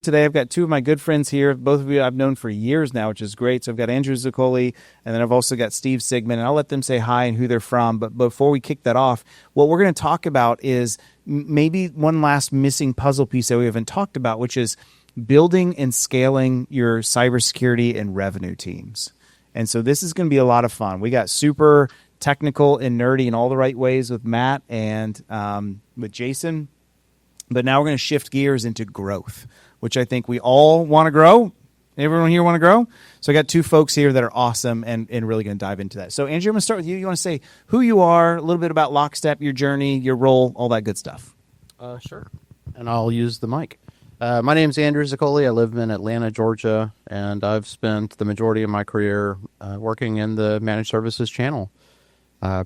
today. I've got two of my good friends here. Both of you I've known for years now, which is great. So I've got Andrew Zaccoli, and then I've also got Steve Sigmund, and I'll let them say hi and who they're from. But before we kick that off, what we're going to talk about is maybe one last missing puzzle piece that we haven't talked about, which is building and scaling your cybersecurity and revenue teams. And so this is going to be a lot of fun. We got super technical and nerdy in all the right ways with Matt and with Jason. But now we're going to shift gears into growth, which I think we all want to grow. Everyone here want to grow? So I got two folks here that are awesome and really going to dive into that. So Andrew, I'm going to start with you. You want to say who you are, a little bit about Lockstep, your journey, your role, all that good stuff. Sure. And I'll use the mic. My name's Andrew Zaccoli. I live in Atlanta, Georgia, and I've spent the majority of my career working in the managed services channel.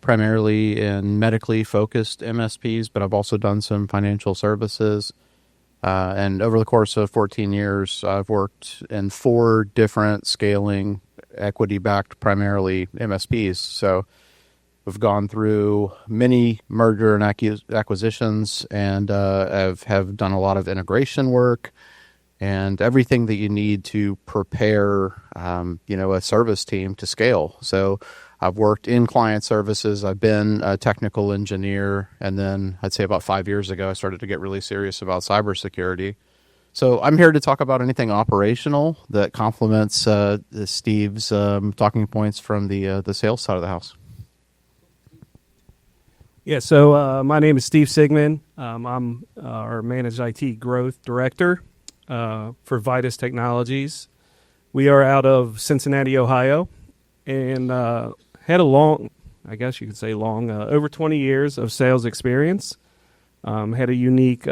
Primarily in medically focused MSPs, but I've also done some financial services. And over the course of 14 years, I've worked in 4 different scaling, equity-backed, primarily MSPs. So we've gone through many merger and acquisitions, and have done a lot of integration work and everything that you need to prepare, a service team to scale. So I've worked in client services. I've been a technical engineer. And then I'd say about 5 years ago, I started to get really serious about cybersecurity. So I'm here to talk about anything operational that complements Steve's talking points from the sales side of the house. Yeah, so my name is Steve Sigmund. I'm our Managed IT Growth Director for Vitus Technologies. We are out of Cincinnati, Ohio, and had a long, I guess you could say long, over 20 years of sales experience. Had a unique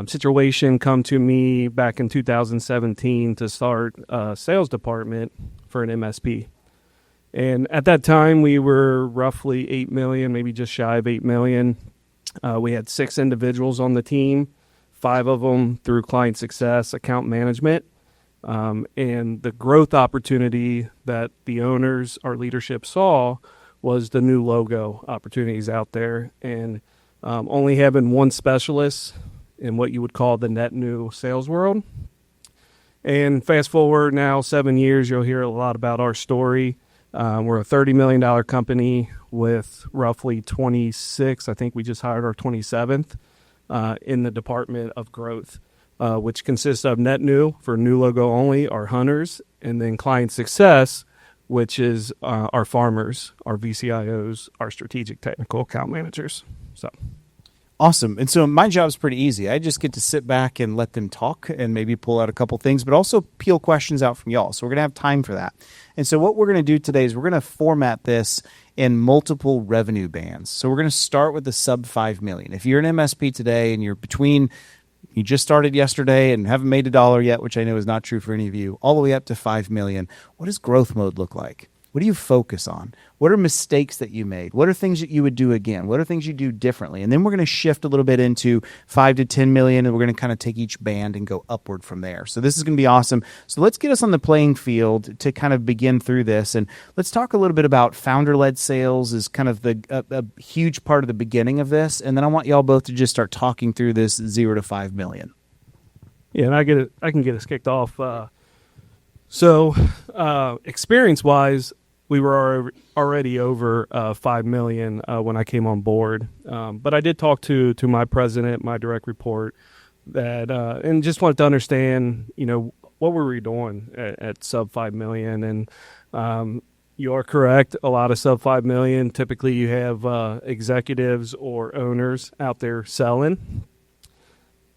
situation come to me back in 2017 to start a sales department for an MSP. And at that time, we were roughly 8 million, maybe just shy of 8 million. We had 6 individuals on the team, 5 of them through client success, account management. And the growth opportunity that the owners, our leadership saw was the new logo opportunities out there. And only having one specialist in what you would call the net new sales world. And fast forward now 7 years, you'll hear a lot about our story. We're a $30 million company with roughly 26. I think we just hired our 27th in the Department of Growth, which consists of net new for new logo only, our hunters, and then client success, which is our farmers, our VCIOs, our strategic technical account managers. So. Awesome. And so my job's pretty easy. I just get to sit back and let them talk and maybe pull out a couple things, but also peel questions out from y'all. So we're going to have time for that. And so what we're going to do today is we're going to format this in multiple revenue bands. So we're going to start with the sub 5 million. If you're an MSP today and you're you just started yesterday and haven't made $1 yet, which I know is not true for any of you, all the way up to 5 million, what does growth mode look like? What do you focus on? What are mistakes that you made? What are things that you would do again? What are things you do differently? And then we're going to shift a little bit into 5 to 10 million, and we're going to kind of take each band and go upward from there. So this is going to be awesome. So let's get us on the playing field to kind of begin through this. And let's talk a little bit about founder-led sales is kind of a huge part of the beginning of this. And then I want y'all both to just start talking through this 0 to 5 million. Yeah, and I can get us kicked off. So experience-wise, we were already over 5 million when I came on board. But I did talk to my president, my direct report, that and just wanted to understand, what were we doing at sub 5 million? And you are correct. A lot of sub 5 million, typically you have executives or owners out there selling.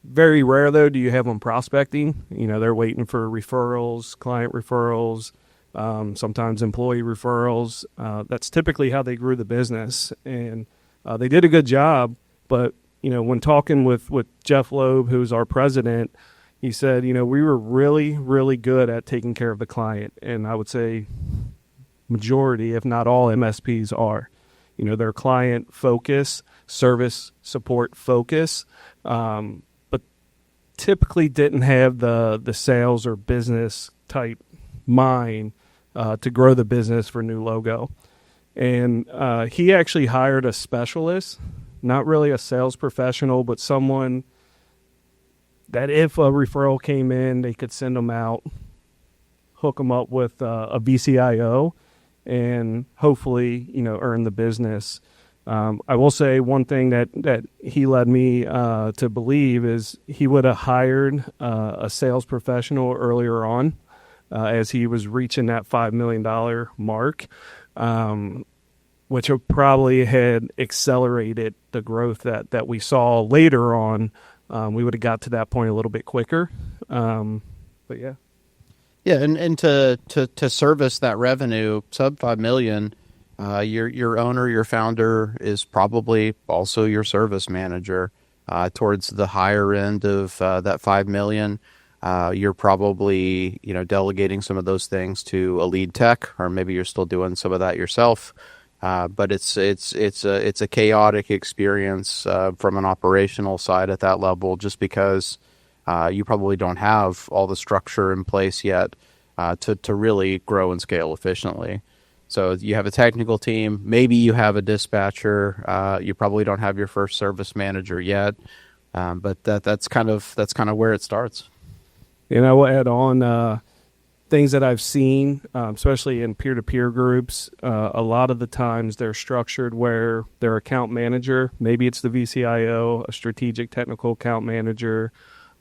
Very rare, though, do you have them prospecting. They're waiting for referrals, client referrals, sometimes employee referrals. That's typically how they grew the business. And they did a good job. But, when talking with Jeff Loeb, who's our president, he said, we were really, really good at taking care of the client. And I would say majority, if not all MSPs are. Their client focus, service support focus, but typically didn't have the sales or business type mind to grow the business for new logo. And he actually hired a specialist, not really a sales professional, but someone that if a referral came in, they could send them out, hook them up with a VCIO, and hopefully, earn the business. I will say one thing that he led me to believe is he would have hired a sales professional earlier on as he was reaching that $5 million mark, which probably had accelerated the growth that we saw later on. We would have got to that point a little bit quicker. But yeah. Yeah, and to service that revenue, sub 5 million, your owner, your founder is probably also your service manager. Towards the higher end of that 5 million, you're probably delegating some of those things to a lead tech, or maybe you're still doing some of that yourself. But it's a chaotic experience from an operational side at that level, just because you probably don't have all the structure in place yet to really grow and scale efficiently. So you have a technical team, maybe you have a dispatcher, you probably don't have your first service manager yet, but that's kind of where it starts. And I will add on things that I've seen, especially in peer-to-peer groups. A lot of the times they're structured where their account manager, maybe it's the VCIO, a strategic technical account manager,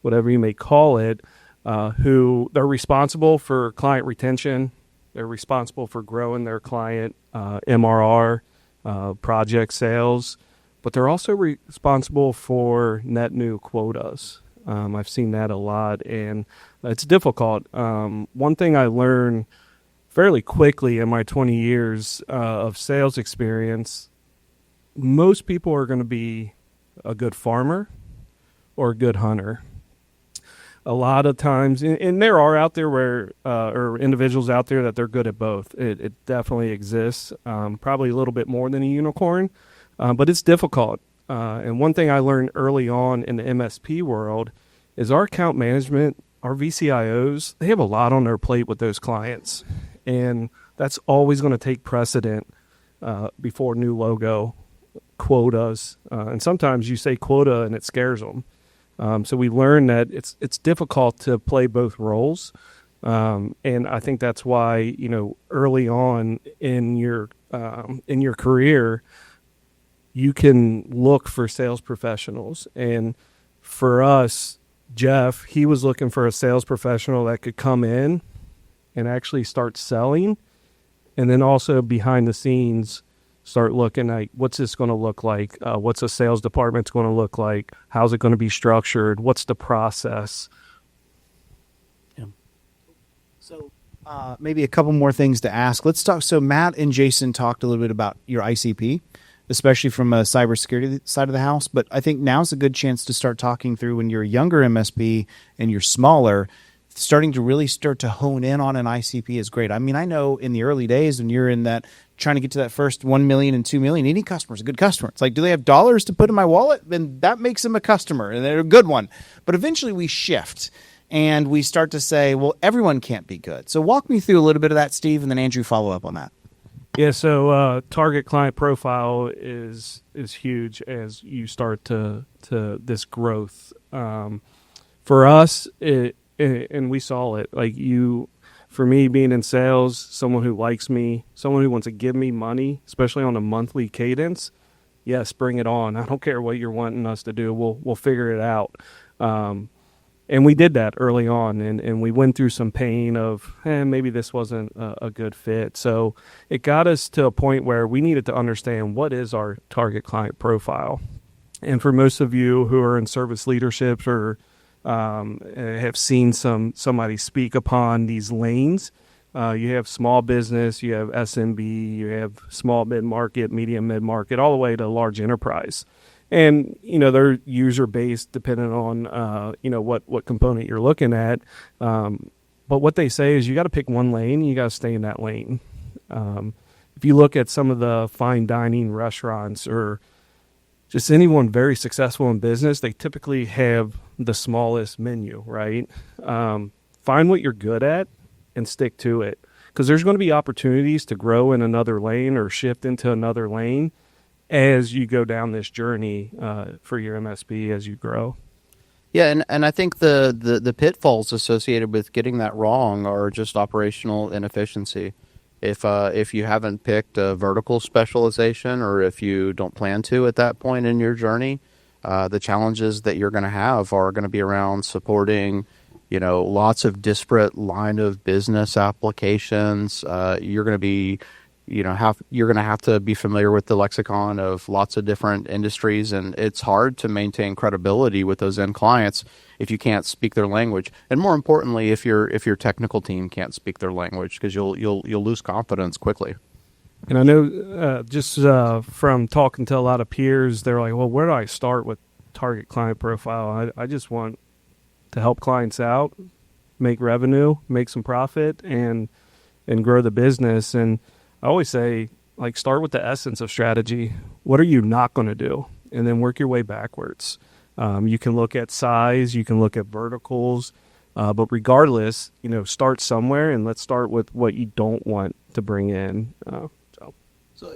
whatever you may call it, who they're responsible for client retention. They're responsible for growing their client MRR, project sales, but they're also responsible for net new quotas. I've seen that a lot, and it's difficult. One thing I learned fairly quickly in my 20 years of sales experience, most people are going to be a good farmer or a good hunter. A lot of times, and there are out there or individuals out there that they're good at both. It definitely exists, probably a little bit more than a unicorn, but it's difficult. And one thing I learned early on in the MSP world is our account management, our VCIOs, they have a lot on their plate with those clients. And that's always going to take precedent before new logo quotas. And sometimes you say quota and it scares them. So we learned that it's difficult to play both roles. And I think that's why, early on in your career, you can look for sales professionals. And for us, Jeff, he was looking for a sales professional that could come in and actually start selling, and then also behind the scenes start looking at what's this going to look like, what's a sales department's going to look like, how's it going to be structured, what's the process. Yeah. So maybe a couple more things to ask. Let's talk. So Matt and Jason talked a little bit about your ICP, especially from a cybersecurity side of the house. But I think now's a good chance to start talking through when you're a younger MSP and you're smaller, starting to hone in on an ICP is great. I mean, I know in the early days when you're in that, trying to get to that first 1 million and 2 million, any customer is a good customer. It's like, do they have dollars to put in my wallet? Then that makes them a customer, and they're a good one. But eventually we shift and we start to say, well, everyone can't be good. So walk me through a little bit of that, Steve, and then Andrew, follow up on that. Yeah, so target client profile is huge as you start to this growth. For us, and we saw it, for me being in sales, someone who likes me, someone who wants to give me money, especially on a monthly cadence, yes, bring it on. I don't care what you're wanting us to do. We'll figure it out. And we did that early on, and we went through some pain of, maybe this wasn't a good fit. So it got us to a point where we needed to understand what is our target client profile. And for most of you who are in service leadership or have seen somebody speak upon these lanes, you have small business, you have SMB, you have small mid-market, medium mid-market, all the way to large enterprise. And, they're user-based depending on, what component you're looking at. But what they say is you got to pick one lane and you got to stay in that lane. If you look at some of the fine dining restaurants or just anyone very successful in business, they typically have the smallest menu, right? Find what you're good at and stick to it. Because there's going to be opportunities to grow in another lane or shift into another lane as you go down this journey for your MSP as you grow. Yeah, and I think the pitfalls associated with getting that wrong are just operational inefficiency. If you haven't picked a vertical specialization, or if you don't plan to at that point in your journey, the challenges that you're going to have are going to be around supporting, lots of disparate line of business applications. You're going to be you're going to have to be familiar with the lexicon of lots of different industries, and it's hard to maintain credibility with those end clients if you can't speak their language, and more importantly, if your technical team can't speak their language, because you'll lose confidence quickly. And I know just from talking to a lot of peers, they're like, well, where do I start with target client profile? I just want to help clients out, make revenue, make some profit, and grow the business. And I always say, like, start with the essence of strategy. What are you not going to do? And then work your way backwards. You can look at size, you can look at verticals, but regardless, start somewhere, and let's start with what you don't want to bring in. So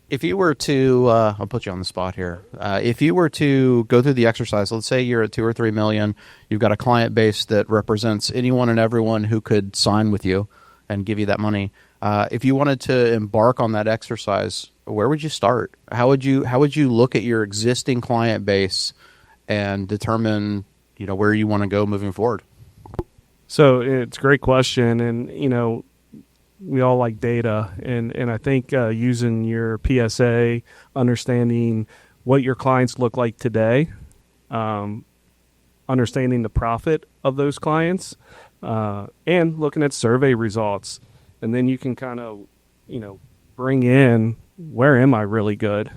if you were to, I'll put you on the spot here. If you were to go through the exercise, let's say you're at 2 or 3 million, you've got a client base that represents anyone and everyone who could sign with you and give you that money. If you wanted to embark on that exercise, where would you start? How would you look at your existing client base and determine, where you want to go moving forward? So it's a great question, and we all like data, and I think using your PSA, understanding what your clients look like today, understanding the profit of those clients, and looking at survey results. And then you can kind of, bring in, where am I really good?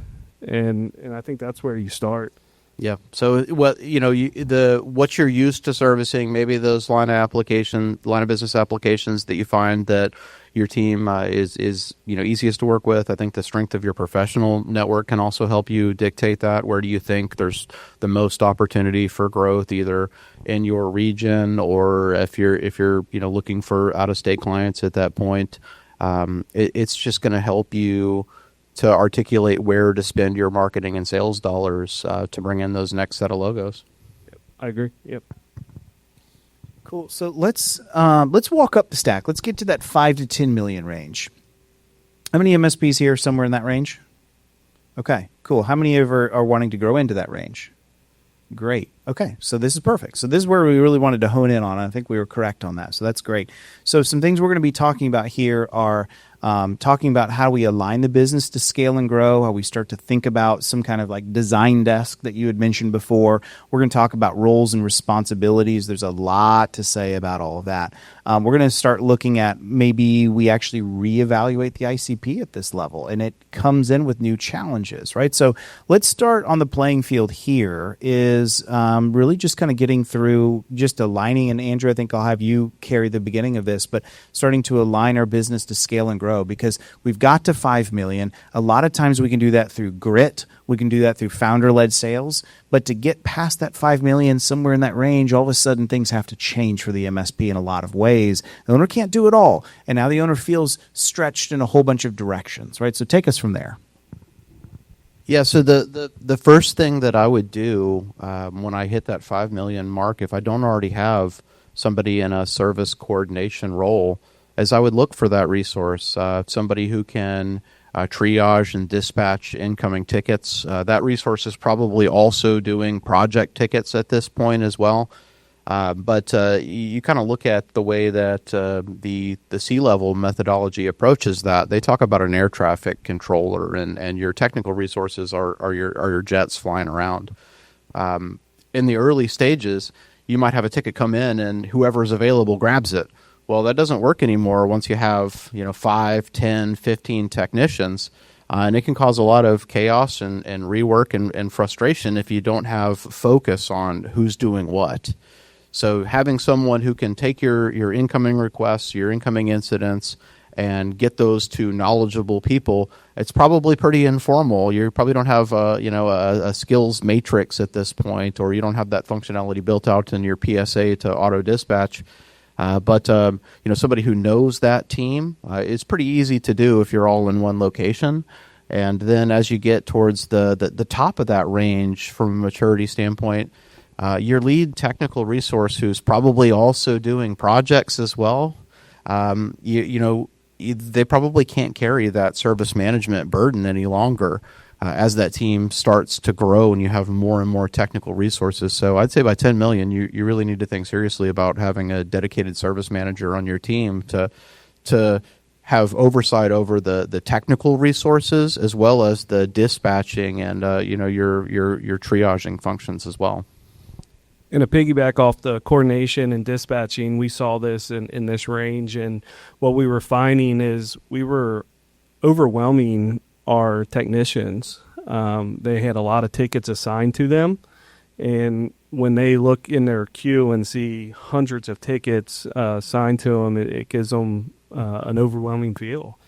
And I think that's where you start. Yeah. So what you're used to servicing, maybe those line of business applications that you find that your team is easiest to work with. I think the strength of your professional network can also help you dictate that. Where do you think there's the most opportunity for growth, either in your region, or if you're looking for out of state clients at that point? It's just going to help you to articulate where to spend your marketing and sales dollars to bring in those next set of logos. I agree. Yep. Cool. So let's walk up the stack. Let's get to that 5 to 10 million range. How many MSPs here are somewhere in that range? Okay, cool. How many ever are wanting to grow into that range? Great. Okay, so this is perfect. So this is where we really wanted to hone in on. I think we were correct on that. So that's great. So some things we're going to be talking about here are talking about how we align the business to scale and grow, how we start to think about some kind of like design desk that you had mentioned before. We're going to talk about roles and responsibilities. There's a lot to say about all of that. We're going to start looking at maybe we actually reevaluate the ICP at this level, and it comes in with new challenges, right? So let's start on the playing field here is really just kind of getting through just aligning. And Andrew, I think I'll have you carry the beginning of this, but starting to align our business to scale and grow, because we've got to 5 million. A lot of times we can do that through grit. We can do that through founder-led sales. But to get past that 5 million, somewhere in that range, all of a sudden things have to change for the MSP in a lot of ways. The owner can't do it all. And now the owner feels stretched in a whole bunch of directions, right? So take us from there. Yeah, so the first thing that I would do when I hit that 5 million mark, if I don't already have somebody in a service coordination role, is I would look for that resource, somebody who can triage and dispatch incoming tickets. That resource is probably also doing project tickets at this point as well. But you kind of look at the way that the C-level methodology approaches that. They talk about an air traffic controller, and your technical resources are your jets flying around. In the early stages, you might have a ticket come in, and whoever's available grabs it. Well, that doesn't work anymore once you have 5, 10, 15 technicians. And it can cause a lot of chaos and rework and frustration if you don't have focus on who's doing what. So having someone who can take your incoming requests, your incoming incidents, and get those to knowledgeable people, it's probably pretty informal. You probably don't have a skills matrix at this point, or you don't have that functionality built out in your PSA to auto dispatch. But somebody who knows that team is pretty easy to do if you're all in one location. And then as you get towards the top of that range from a maturity standpoint, Your lead technical resource, who's probably also doing projects as well, they probably can't carry that service management burden any longer as that team starts to grow and you have more and more technical resources. So I'd say by 10 million, you really need to think seriously about having a dedicated service manager on your team to have oversight over the technical resources as well as the dispatching and your triaging functions as well. And to piggyback off the coordination and dispatching, we saw this in this range, and what we were finding is we were overwhelming our technicians. They had a lot of tickets assigned to them, and when they look in their queue and see hundreds of tickets assigned to them, it gives them an overwhelming feel.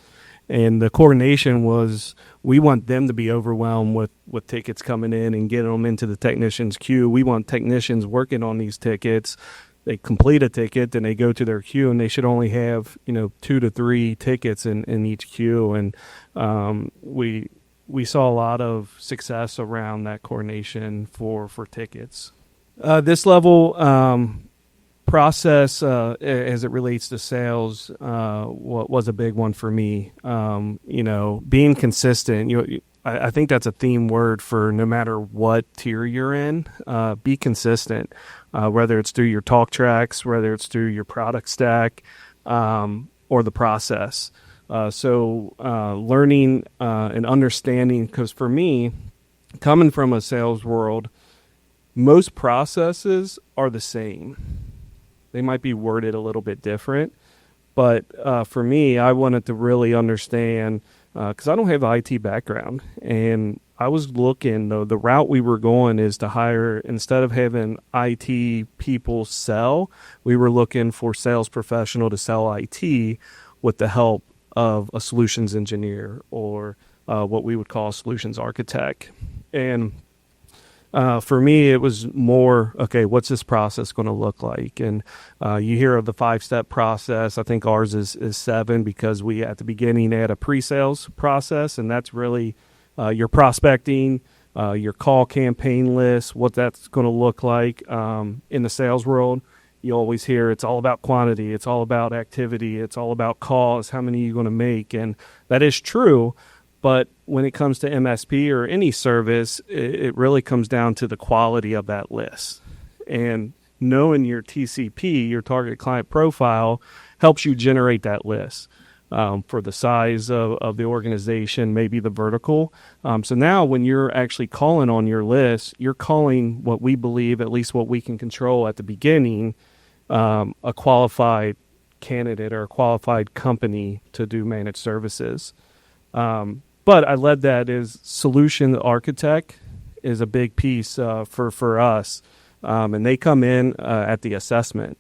And the coordination was, we want them to be overwhelmed with tickets coming in and getting them into the technician's queue. We want technicians working on these tickets. They complete a ticket, then they go to their queue, and they should only have 2 to 3 tickets in each queue. And we saw a lot of success around that coordination for tickets. This level process as it relates to sales was a big one for me. Being consistent. I think that's a theme word for no matter what tier you're in. Be consistent, whether it's through your talk tracks, whether it's through your product stack, or the process. So learning and understanding, because for me, coming from a sales world, most processes are the same. They might be worded a little bit different, but for me, I wanted to really understand, because I don't have an IT background, and I was looking, the route we were going is to hire, instead of having IT people sell, we were looking for sales professional to sell IT with the help of a solutions engineer or what we would call a solutions architect. And for me, it was more, okay, what's this process going to look like? And you hear of the 5-step process. I think ours is 7, because we, at the beginning, add a pre-sales process, and that's really your prospecting, your call campaign list, what that's going to look like. In the sales world, you always hear it's all about quantity, it's all about activity, it's all about calls, how many are you going to make? And that is true. But when it comes to MSP or any service, it really comes down to the quality of that list. And knowing your TCP, your target client profile, helps you generate that list for the size of the organization, maybe the vertical. So now when you're actually calling on your list, you're calling what we believe, at least what we can control at the beginning, a qualified candidate or a qualified company to do managed services. But I led that as solution architect is a big piece for us, and they come in at the assessment.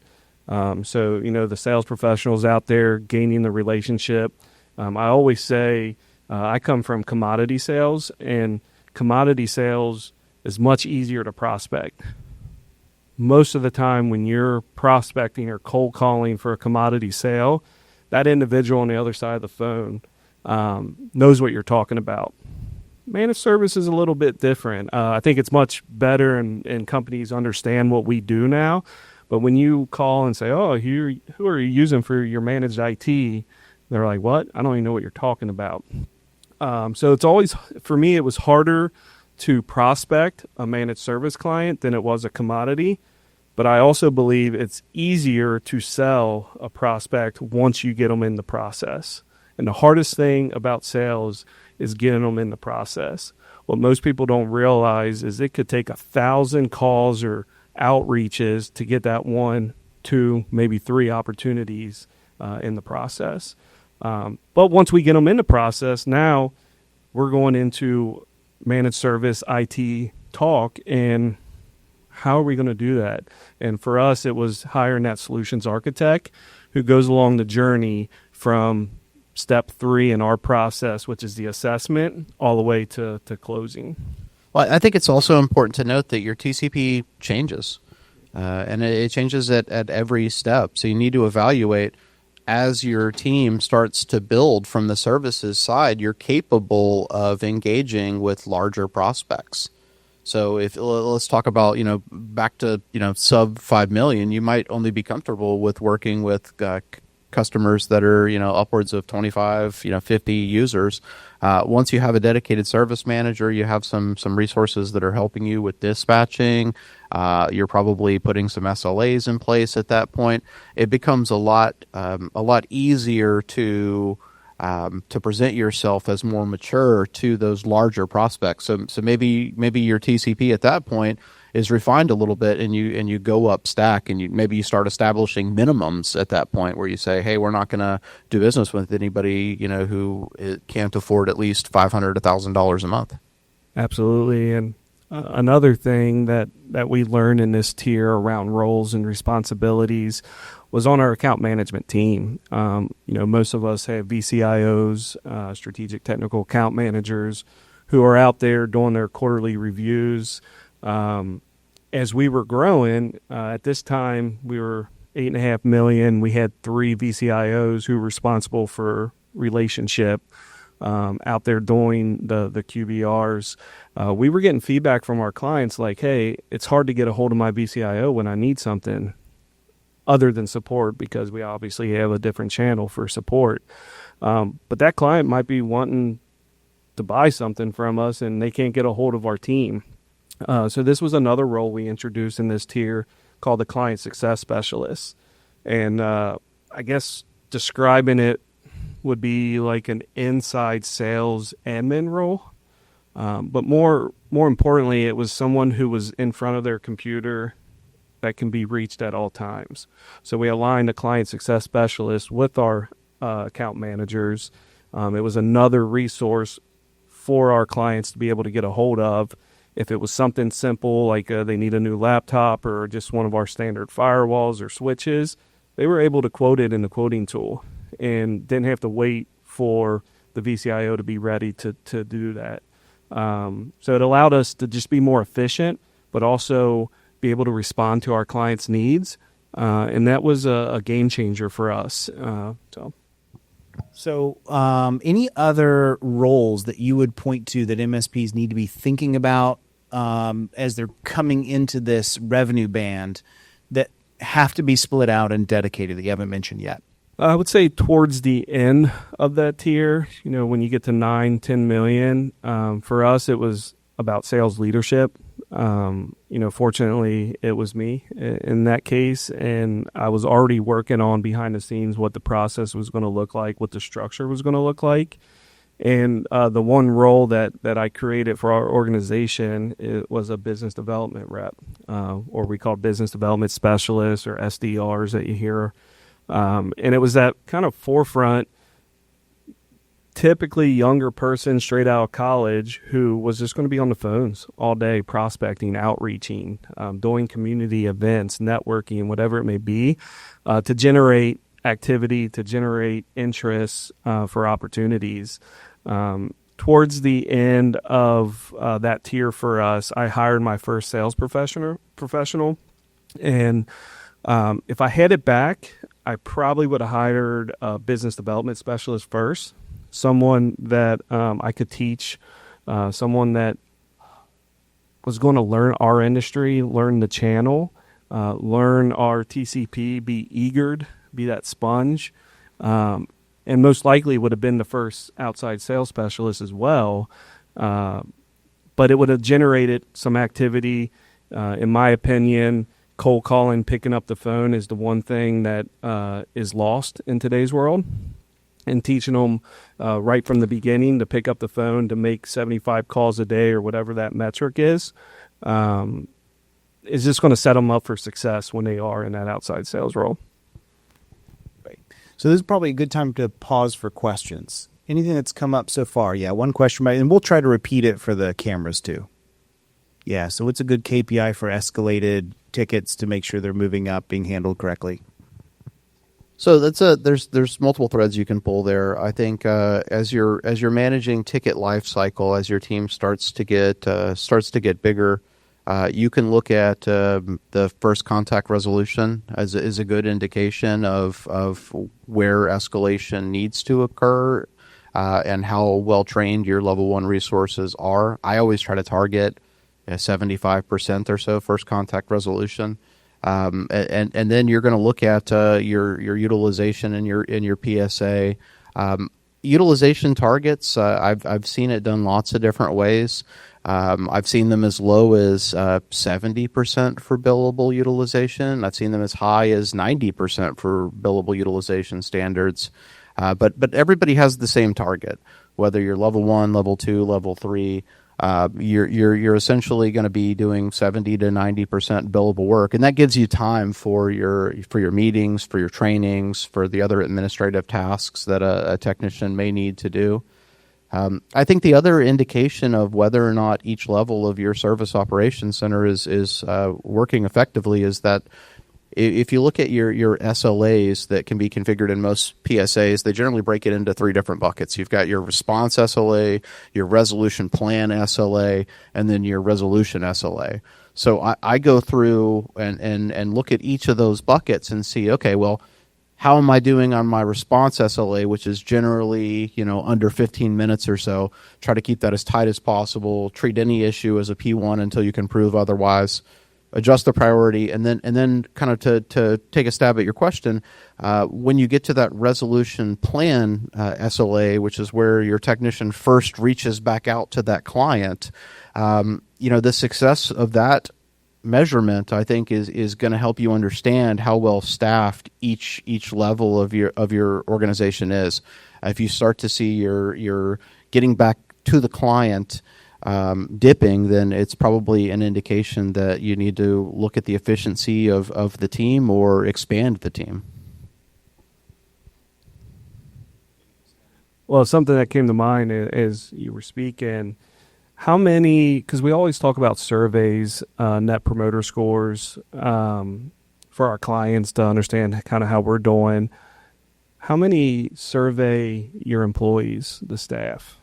So the sales professionals out there gaining the relationship. I always say I come from commodity sales, and commodity sales is much easier to prospect. Most of the time when you're prospecting or cold calling for a commodity sale, that individual on the other side of the phone knows what you're talking about. Managed service is a little bit different. I think it's much better, and companies understand what we do now. But when you call and say, oh, who are you using for your managed IT? They're like, what? I don't even know what you're talking about. So it's always, for me, it was harder to prospect a managed service client than it was a commodity. But I also believe it's easier to sell a prospect once you get them in the process. And the hardest thing about sales is getting them in the process. What most people don't realize is it could take 1,000 calls or outreaches to get that 1, 2, maybe 3 opportunities in the process. But once we get them in the process, now we're going into managed service IT talk, and how are we going to do that? And for us, it was hiring that solutions architect who goes along the journey from step 3 in our process, which is the assessment, all the way to closing. Well, I think it's also important to note that your TCP changes, and it changes at every step. So you need to evaluate as your team starts to build from the services side, you're capable of engaging with larger prospects. So if let's talk about, back to, sub 5 million, you might only be comfortable with working with customers that are, upwards of 25, 50 users. Once you have a dedicated service manager, you have some resources that are helping you with dispatching. You're probably putting some SLAs in place at that point. It becomes a lot easier to present yourself as more mature to those larger prospects. So maybe your TCP at that point is refined a little bit, and you go up stack, and you start establishing minimums at that point where you say, hey, we're not going to do business with anybody who can't afford at least $500 to $1,000 a month. Absolutely. And another thing that we learned in this tier around roles and responsibilities was on our account management team. Most of us have VCIOs, strategic technical account managers, who are out there doing their quarterly reviews. As we were growing, at this time we were 8.5 million. We had 3 VCIOs who were responsible for relationship, out there doing the QBRs. We were getting feedback from our clients like, hey, it's hard to get a hold of my VCIO when I need something other than support, because we obviously have a different channel for support. But that client might be wanting to buy something from us and they can't get a hold of our team. So this was another role we introduced in this tier called the client success specialist. And I guess describing it would be like an inside sales admin role. But more importantly, it was someone who was in front of their computer that can be reached at all times. So we aligned the client success specialist with our account managers. It was another resource for our clients to be able to get a hold of. If it was something simple like they need a new laptop or just one of our standard firewalls or switches, they were able to quote it in the quoting tool and didn't have to wait for the VCIO to be ready to do that. So it allowed us to just be more efficient, but also be able to respond to our clients' needs. And that was a game changer for us. So any other roles that you would point to that MSPs need to be thinking about as they're coming into this revenue band that have to be split out and dedicated that you haven't mentioned yet? I would say towards the end of that tier, when you get to 9-10 million, for us, it was about sales leadership. Fortunately, it was me in that case, and I was already working on behind the scenes what the process was going to look like, what the structure was going to look like. And the one role that I created for our organization, it was a business development rep, or we call business development specialists or SDRs that you hear. And it was that kind of forefront, typically younger person straight out of college who was just going to be on the phones all day, prospecting, outreaching, doing community events, networking, whatever it may be, to generate activity, to generate interest for opportunities. Towards the end of that tier for us, I hired my first sales professional. And if I had it back, I probably would have hired a business development specialist first. Someone that I could teach, someone that was going to learn our industry, learn the channel, learn our TCP, be eager, be that sponge, and most likely would have been the first outside sales specialist as well. But it would have generated some activity. In my opinion, cold calling, picking up the phone is the one thing that is lost in today's world. And teaching them right from the beginning to pick up the phone, to make 75 calls a day or whatever that metric is just going to set them up for success when they are in that outside sales role. Right. So this is probably a good time to pause for questions. Anything that's come up so far? Yeah, one question, and we'll try to repeat it for the cameras too. Yeah, so what's a good KPI for escalated tickets to make sure they're moving up, being handled correctly? So there's multiple threads you can pull there. I think as you're managing ticket life cycle, as your team starts to get bigger, you can look at the first contact resolution as is a good indication of where escalation needs to occur, and how well trained your level 1 resources are. I always try to target 75% or so first contact resolution. And then you're going to look at your utilization in your PSA. Utilization targets, I've seen it done lots of different ways. I've seen them as low as 70% for billable utilization. I've seen them as high as 90% for billable utilization standards. But everybody has the same target, whether you're level 1, level 2, level 3. You're essentially going to be doing 70 to 90% billable work, and that gives you time for your meetings, for your trainings, for the other administrative tasks that a technician may need to do. I think the other indication of whether or not each level of your service operations center is working effectively is that if you look at your SLAs that can be configured in most PSAs, they generally break it into 3 different buckets. You've got your response SLA, your resolution plan SLA, and then your resolution SLA. So I go through and look at each of those buckets and see, okay, well, how am I doing on my response SLA, which is generally, under 15 minutes or so. Try to keep that as tight as possible. Treat any issue as a P1 until you can prove otherwise. Adjust the priority, and then kind of to take a stab at your question, when you get to that resolution plan SLA, which is where your technician first reaches back out to that client, the success of that measurement, I think, is going to help you understand how well staffed each level of your organization is. If you start to see your getting back to the client dipping, then it's probably an indication that you need to look at the efficiency of the team or expand the team. Well, something that came to mind as you were speaking, how many, because we always talk about surveys, net promoter scores for our clients to understand kind of how we're doing. How many survey your employees, the staff?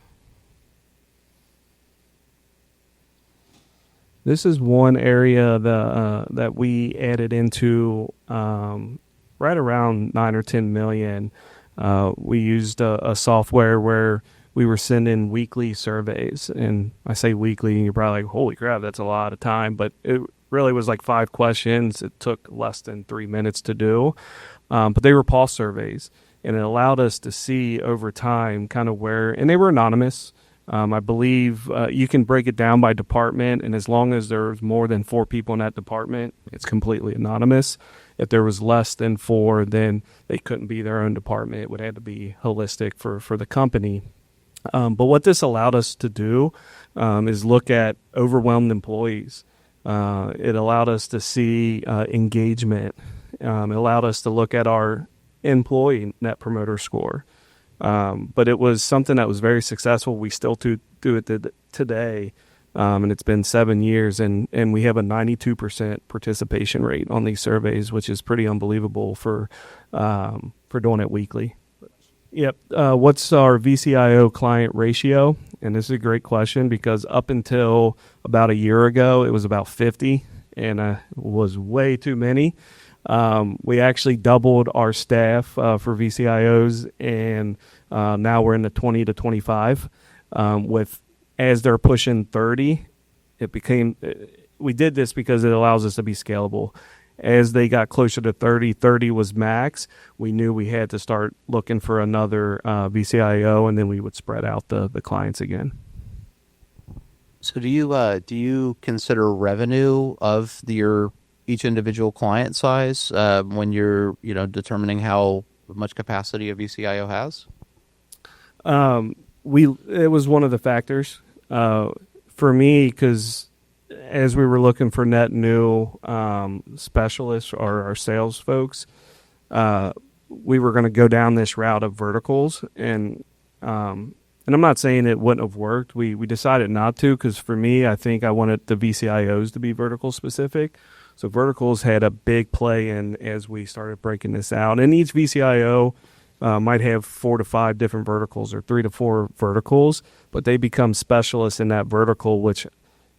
This is one area that we added into right around 9 or 10 million. We used a software where we were sending weekly surveys. And I say weekly, and you're probably like, holy crap, that's a lot of time. But it really was like 5 questions. It took less than 3 minutes to do. But they were pulse surveys. And it allowed us to see over time kind of where, and they were anonymous. I believe you can break it down by department, and as long as there's more than 4 people in that department, it's completely anonymous. If there was less than 4, then they couldn't be their own department. It would have to be holistic for the company. But what this allowed us to do is look at overwhelmed employees. It allowed us to see engagement. It allowed us to look at our employee net promoter score. But it was something that was very successful. We still do it today, and it's been 7 years, and we have a 92% participation rate on these surveys, which is pretty unbelievable for doing it weekly. Yep. What's our VCIO client ratio? And this is a great question because up until about a year ago, it was about 50, and was way too many. We actually doubled our staff for VCIOs, and now we're in the 20 to 25. As they're pushing 30, we did this because it allows us to be scalable. As they got closer to 30 was max, we knew we had to start looking for another VCIO, and then we would spread out the clients again. So do you consider revenue of your each individual client size when you're determining how much capacity a VCIO has? It was one of the factors for me, because as we were looking for net new specialists or our sales folks, we were going to go down this route of verticals, and I'm not saying it wouldn't have worked. We decided not to, because for me, I think I wanted the VCIOs to be vertical specific. So verticals had a big play in as we started breaking this out. And each VCIO might have 4 to 5 different verticals or 3 to 4 verticals, but they become specialists in that vertical, which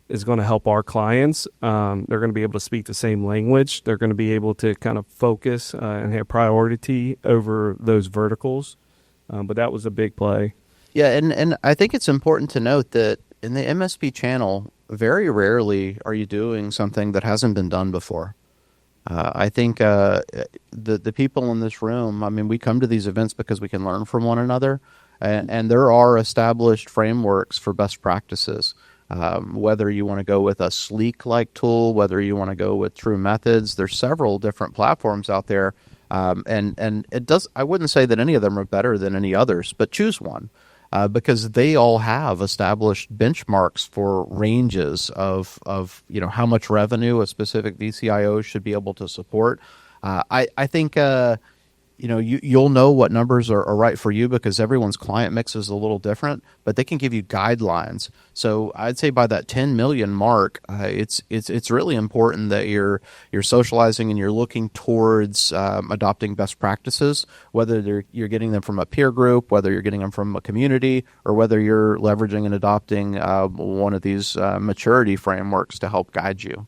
is going to help our clients. They're going to be able to speak the same language. They're going to be able to kind of focus and have priority over those verticals. But that was a big play. Yeah, and I think it's important to note that in the MSP channel, very rarely are you doing something that hasn't been done before. I think the people in this room, I mean, we come to these events because we can learn from one another, and there are established frameworks for best practices. Whether you want to go with a Sleek-like tool, whether you want to go with True Methods, there's several different platforms out there, and it does. I wouldn't say that any of them are better than any others, but choose one. Because they all have established benchmarks for ranges of how much revenue a specific VCIO should be able to support. I think you'll know what numbers are right for you because everyone's client mix is a little different, but they can give you guidelines. So I'd say by that 10 million mark, it's really important that you're socializing and you're looking towards adopting best practices, whether you're getting them from a peer group, whether you're getting them from a community, or whether you're leveraging and adopting one of these maturity frameworks to help guide you.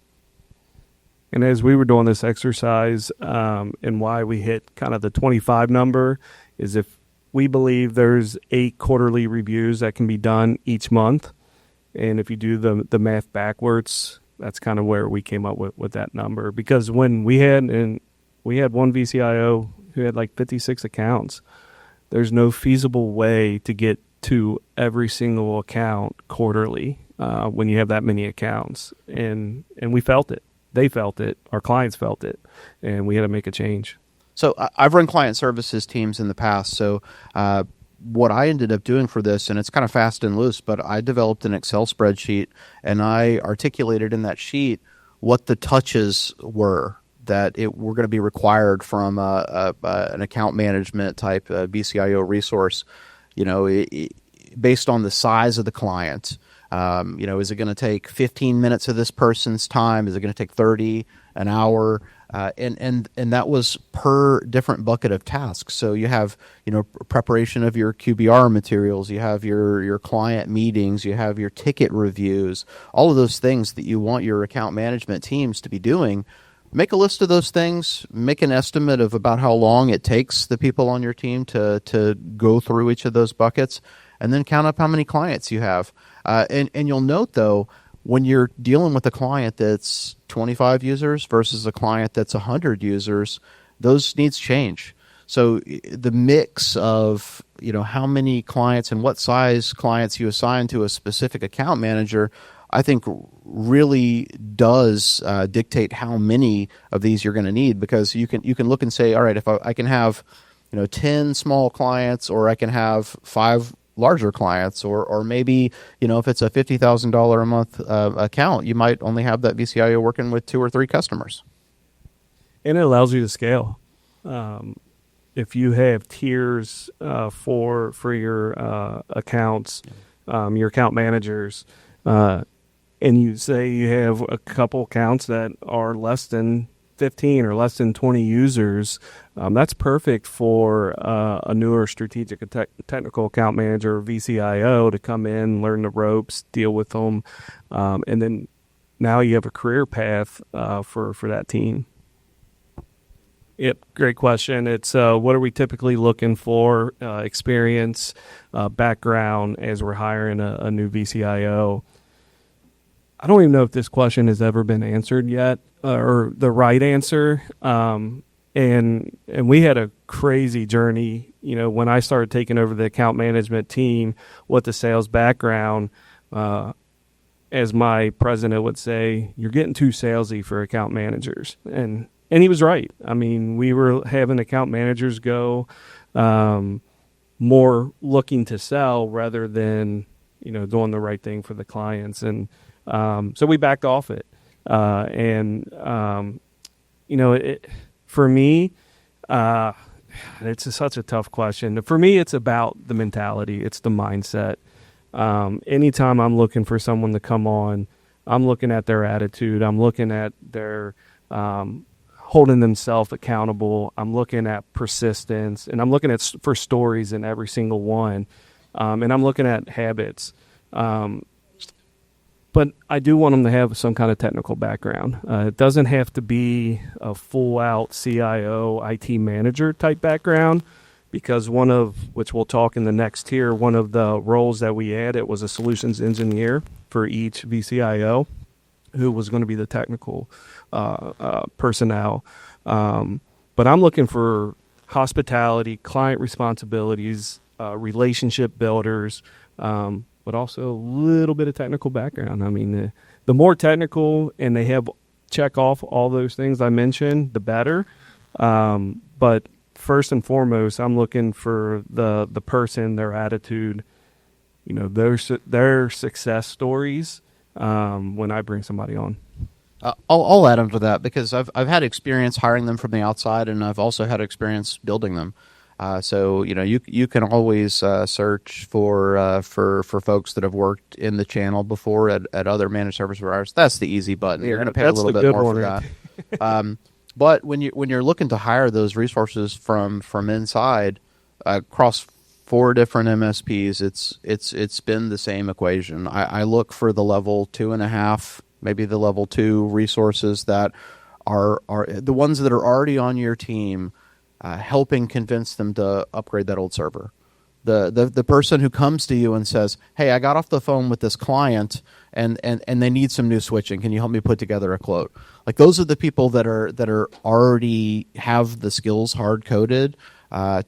And as we were doing this exercise, and why we hit kind of the 25 number is if we believe there's 8 quarterly reviews that can be done each month. And if you do the math backwards, that's kind of where we came up with that number. Because when we had one VCIO who had like 56 accounts, there's no feasible way to get to every single account quarterly when you have that many accounts. And we felt it. They felt it, our clients felt it, and we had to make a change. So I've run client services teams in the past. So what I ended up doing for this, and it's kind of fast and loose, but I developed an Excel spreadsheet, and I articulated in that sheet what the touches were that were going to be required from an account management type BCIO resource, based on the size of the client. Is it going to take 15 minutes of this person's time? Is it going to take 30, an hour? And that was per different bucket of tasks. So you have, preparation of your QBR materials, you have your client meetings, you have your ticket reviews, all of those things that you want your account management teams to be doing. Make a list of those things, make an estimate of about how long it takes the people on your team to go through each of those buckets, and then count up how many clients you have. And you'll note, though, when you're dealing with a client that's 25 users versus a client that's 100 users, those needs change. So the mix of how many clients and what size clients you assign to a specific account manager, I think really does dictate how many of these you're going to need, because you can look and say, all right, if I can have 10 small clients, or I can have 5 larger clients, or maybe if it's a $50,000 a month account, you might only have that VCIO working with 2 or 3 customers. And it allows you to scale. If you have tiers for your accounts, your account managers, and you say you have a couple accounts that are less than 15 or less than 20 users, that's perfect for a newer strategic technical account manager or VCIO to come in, learn the ropes, deal with them, and then now you have a career path for that team. Yep, great question. It's what are we typically looking for? Experience, background as we're hiring a new VCIO. I don't even know if this question has ever been answered yet, or the right answer. And we had a crazy journey, when I started taking over the account management team with the sales background. As my president would say, you're getting too salesy for account managers. And he was right. I mean, we were having account managers go more looking to sell rather than, doing the right thing for the clients. And so we backed off it. For me, it's such a tough question. For me, it's about the mentality. It's the mindset. Anytime I'm looking for someone to come on, I'm looking at their attitude. I'm looking at their holding themselves accountable. I'm looking at persistence, and I'm looking for stories in every single one. And I'm looking at habits. But I do want them to have some kind of technical background. It doesn't have to be a full-out CIO, IT manager type background, because which we'll talk in the next tier, one of the roles that we added was a solutions engineer. for each VCIO who was going to be the technical personnel. But I'm looking for hospitality, client responsibilities, relationship builders, but also a little bit of technical background. I mean, the more technical and they have check off all those things I mentioned, the better. But first and foremost, I'm looking for the person, their attitude, their success stories when I bring somebody on. I'll add on to that because I've had experience hiring them from the outside, and I've also had experience building them. So you can always search for folks that have worked in the channel before at other managed service providers. That's the easy button. You're going to pay a little bit more for that. But when you're looking to hire those resources from inside across 4 different MSPs, it's been the same equation. I look for the level 2.5, maybe the level 2 resources that are the ones that are already on your team, helping convince them to upgrade that old server. The person who comes to you and says, "Hey, I got off the phone with this client and they need some new switching. Can you help me put together a quote?" Like those are the people that are already have the skills hard coded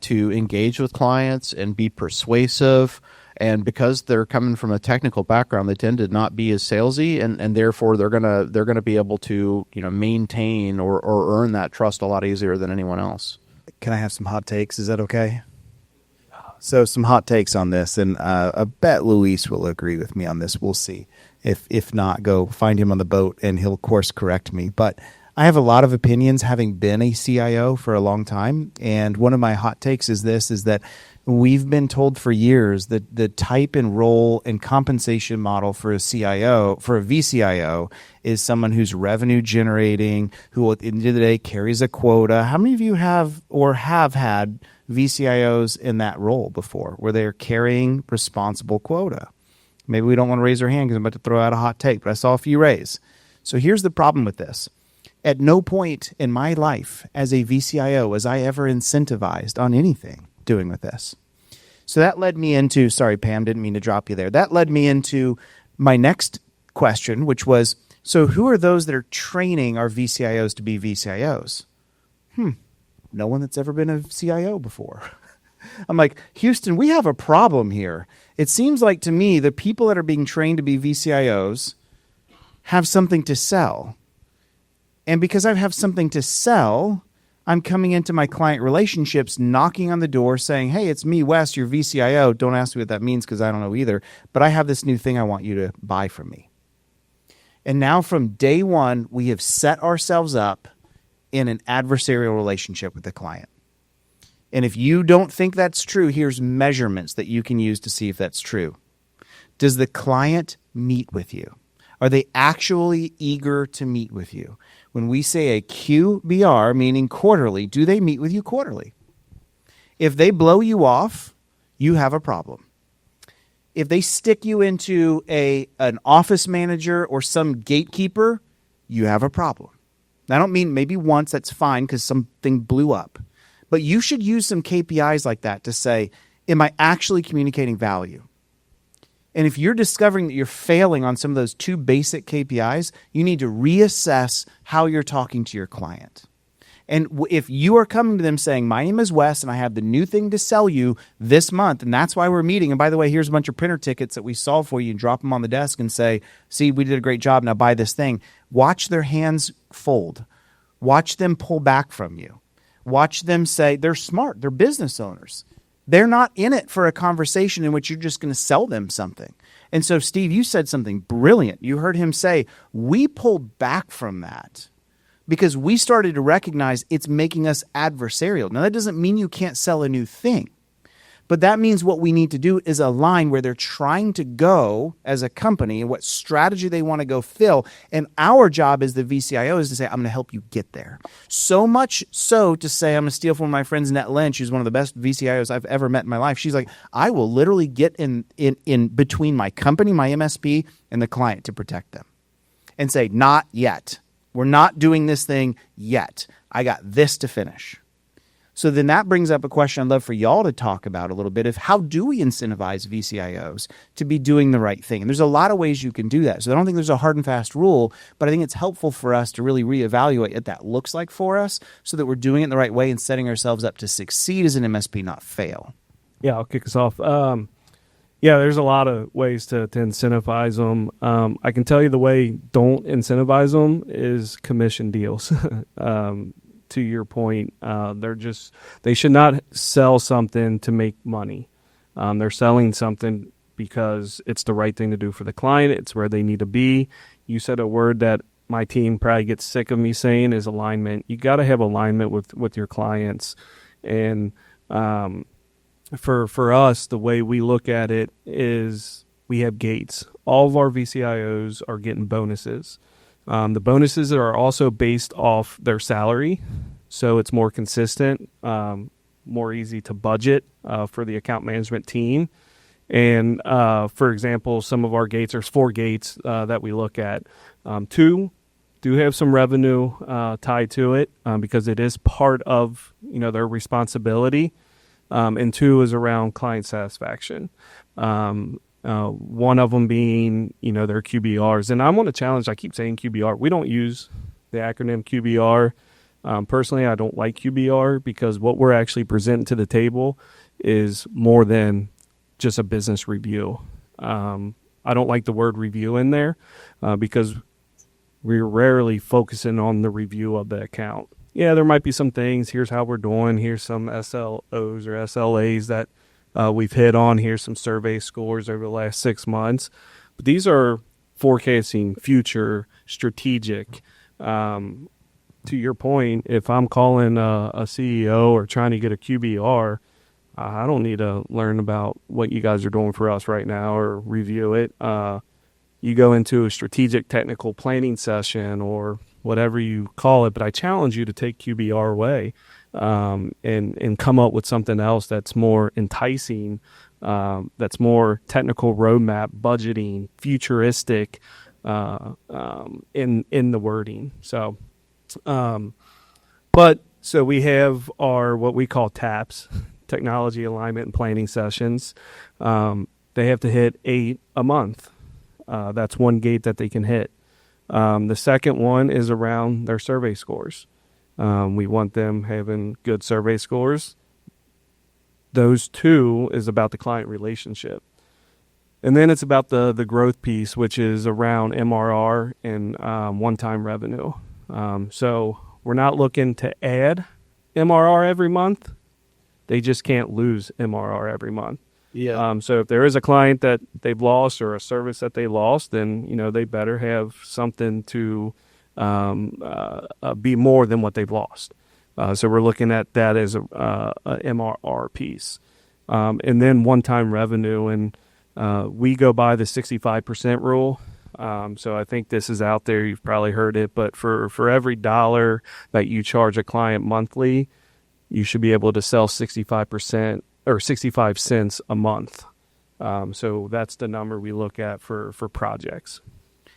to engage with clients and be persuasive. And because they're coming from a technical background, they tend to not be as salesy, and therefore they're gonna be able to maintain or earn that trust a lot easier than anyone else. Can I have some hot takes? Is that okay? So some hot takes on this, and I bet Luis will agree with me on this. We'll see. If not, go find him on the boat, and he'll course correct me. But I have a lot of opinions, having been a CIO for a long time, and one of my hot takes is that we've been told for years that the type and role and compensation model for a CIO, for a VCIO, is someone who's revenue generating, who at the end of the day carries a quota. How many of you have or have had VCIOs in that role before, where they're carrying responsible quota? Maybe we don't want to raise our hand because I'm about to throw out a hot take, but I saw a few raise. So here's the problem with this. At no point in my life as a VCIO was I ever incentivized on anything doing with this. So that led me into, sorry, Pam, didn't mean to drop you there. That led me into my next question, which was, so who are those that are training our VCIOs to be VCIOs? No one that's ever been a CIO before. I'm like, Houston, we have a problem here. It seems like to me the people that are being trained to be VCIOs have something to sell. And because I have something to sell, I'm coming into my client relationships, knocking on the door saying, "Hey, it's me, Wes, your VCIO. Don't ask me what that means because I don't know either. But I have this new thing I want you to buy from me." And now from day one, we have set ourselves up in an adversarial relationship with the client. And if you don't think that's true, here's measurements that you can use to see if that's true. Does the client meet with you? Are they actually eager to meet with you? When we say a QBR, meaning quarterly, do they meet with you quarterly? If they blow you off, you have a problem. If they stick you into an office manager or some gatekeeper, you have a problem. I don't mean maybe once, that's fine because something blew up. But you should use some KPIs like that to say, am I actually communicating value? And if you're discovering that you're failing on some of those 2 basic KPIs, you need to reassess how you're talking to your client. And if you are coming to them saying, "My name is Wes and I have the new thing to sell you this month, and that's why we're meeting. And by the way, here's a bunch of printer tickets that we solved for you," and drop them on the desk and say, "See, we did a great job. Now buy this thing." Watch their hands fold. Watch them pull back from you. Watch them say, they're smart. They're business owners. They're not in it for a conversation in which you're just going to sell them something. And so, Steve, you said something brilliant. You heard him say, we pulled back from that because we started to recognize it's making us adversarial. Now, that doesn't mean you can't sell a new thing, but that means what we need to do is align where they're trying to go as a company and what strategy they want to go fill. And our job as the VCIO is to say, I'm going to help you get there. So much so to say, I'm going to steal from my friend's Net Lynch, who's one of the best VCIOs I've ever met in my life. She's like, I will literally get in between my company, my MSP, and the client to protect them and say, not yet. We're not doing this thing yet. I got this to finish. So then that brings up a question I'd love for y'all to talk about a little bit of how do we incentivize VCIOs to be doing the right thing? And there's a lot of ways you can do that. So I don't think there's a hard and fast rule, but I think it's helpful for us to really reevaluate what that looks like for us so that we're doing it in the right way and setting ourselves up to succeed as an MSP, not fail. Yeah, I'll kick us off. Yeah, there's a lot of ways to incentivize them. I can tell you the way don't incentivize them is commission deals. To your point, they should not sell something to make money. They're selling something because it's the right thing to do for the client. It's where they need to be. You said a word that my team probably gets sick of me saying is alignment. You got to have alignment with your clients. And for us, the way we look at it is we have gates. All of our VCIOs are getting bonuses. The bonuses are also based off their salary, so it's more consistent, more easy to budget for the account management team. And for example, some of our gates, there's 4 gates that we look at. 2 do have some revenue tied to it because it is part of their responsibility. And 2 is around client satisfaction. One of them being, their QBRs. And I want to challenge, I keep saying QBR. We don't use the acronym QBR. Personally, I don't like QBR because what we're actually presenting to the table is more than just a business review. I don't like the word review in there because we're rarely focusing on the review of the account. Yeah, there might be some things. Here's how we're doing. Here's some SLOs or SLAs that we've hit on. Here's some survey scores over the last 6 months. But these are forecasting future strategic. To your point, if I'm calling a CEO or trying to get a QBR, I don't need to learn about what you guys are doing for us right now or review it. You go into a strategic technical planning session or whatever you call it, but I challenge you to take QBR away and come up with something else that's more enticing, that's more technical roadmap, budgeting, futuristic in the wording. So, so we have our what we call TAPS, technology alignment and planning sessions. They have to hit 8 a month. That's one gate that they can hit. The second one is around their survey scores. We want them having good survey scores. Those 2 is about the client relationship. And then it's about the growth piece, which is around MRR and one-time revenue. So we're not looking to add MRR every month. They just can't lose MRR every month. Yeah. So if there is a client that they've lost or a service that they lost, then they better have something to be more than what they've lost. So we're looking at that as a MRR piece, and then one-time revenue, and we go by the 65% rule. So I think this is out there. You've probably heard it, but for every $1 that you charge a client monthly, you should be able to sell 65% or 65 cents a month. So that's the number we look at for projects.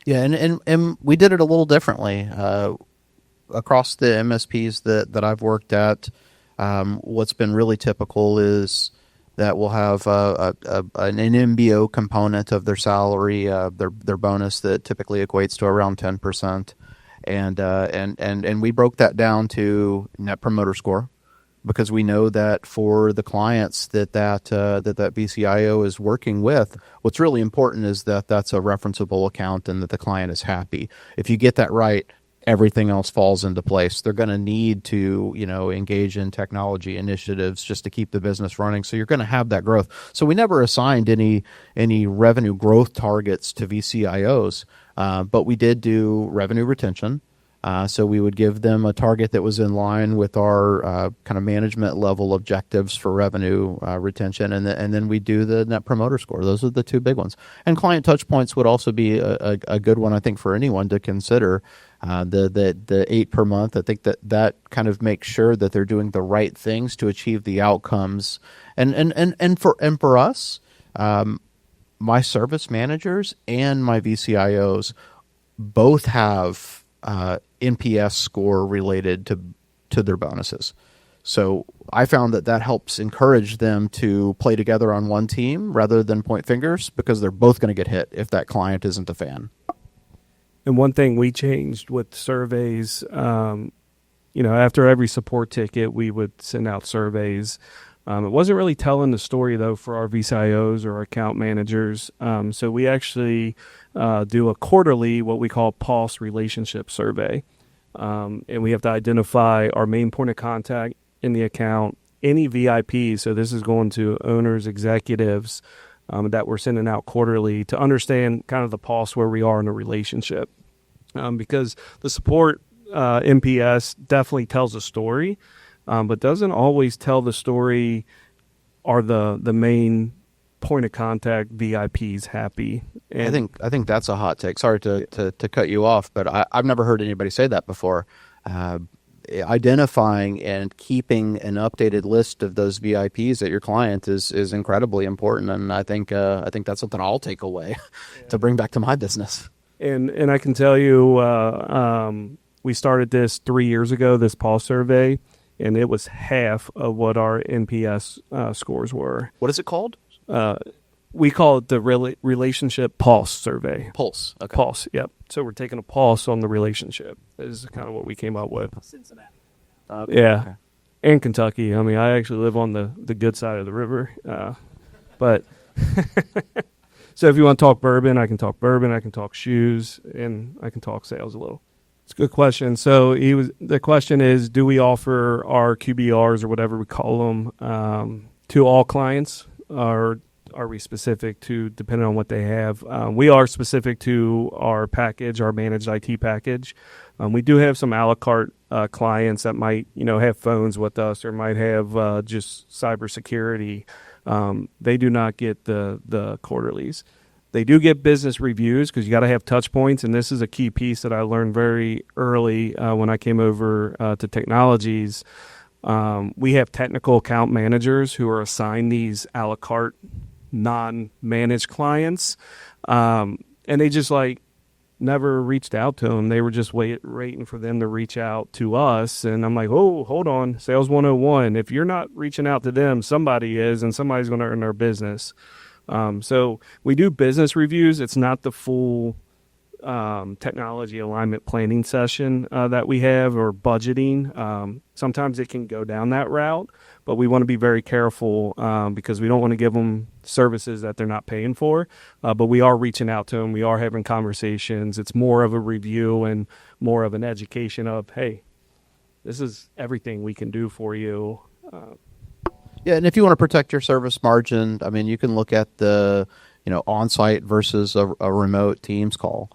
Yeah, and we did it a little differently. Across the MSPs that I've worked at, what's been really typical is that we'll have an MBO component of their salary, their bonus that typically equates to around 10%, and we broke that down to Net Promoter Score, because we know that for the clients that VCIO is working with, what's really important is that that's a referenceable account and that the client is happy. If you get that right, everything else falls into place. They're going to need to, engage in technology initiatives just to keep the business running. So you're going to have that growth. So we never assigned any revenue growth targets to VCIOs, but we did do revenue retention. So we would give them a target that was in line with our kind of management level objectives for revenue retention, and then we do the Net Promoter Score. Those are the 2 big ones. And client touch points would also be a good one, I think, for anyone to consider. The 8 per month, I think that kind of makes sure that they're doing the right things to achieve the outcomes. And for us, my service managers and my VCIOs both have NPS score related to their bonuses. So I found that helps encourage them to play together on one team rather than point fingers, because they're both going to get hit if that client isn't a fan. And one thing we changed with surveys, after every support ticket, we would send out surveys. It wasn't really telling the story, though, for our VCIOs or account managers. So we actually do a quarterly, what we call pulse relationship survey. And we have to identify our main point of contact in the account, any VIPs. So this is going to owners, executives that we're sending out quarterly to understand kind of the pulse where we are in a relationship. Because the support NPS definitely tells a story, but doesn't always tell the story. Are the main point of contact VIPs happy? And I think that's a hot take. Sorry to cut you off, but I've never heard anybody say that before. Identifying and keeping an updated list of those VIPs at your client is incredibly important, and I think that's something I'll take away to bring back to my business. And I can tell you, we started this 3 years ago, this pulse survey, and it was half of what our NPS scores were. What is it called? We call it the relationship pulse survey. Pulse. Okay. Pulse, yep. So we're taking a pulse on the relationship. This is kind of what we came up with. Cincinnati. Yeah. Okay. And Kentucky. I mean, I actually live on the good side of the river. But so if you want to talk bourbon, I can talk bourbon. I can talk shoes, and I can talk sales a little. It's a good question. So the question is, do we offer our QBRs or whatever we call them to all clients, or are we specific to, depending on what they have? We are specific to our package, our managed IT package. We do have some a la carte clients that might, have phones with us or might have just cybersecurity. They do not get the quarterlies. They do get business reviews because you got to have touch points, and this is a key piece that I learned very early when I came over to technologies. We have technical account managers who are assigned these a la carte non-managed clients, and they just never reached out to them. They were just waiting for them to reach out to us, and I'm like, oh, hold on, Sales 101. If you're not reaching out to them, somebody is, and somebody's going to earn their business. So we do business reviews. It's not the full technology alignment planning session that we have, or budgeting. Sometimes it can go down that route, but we want to be very careful because we don't want to give them services that they're not paying for. But we are reaching out to them. We are having conversations. It's more of a review and more of an education of, hey, this is everything we can do for you. Yeah, and if you want to protect your service margin, I mean, you can look at the on-site versus a remote Teams call.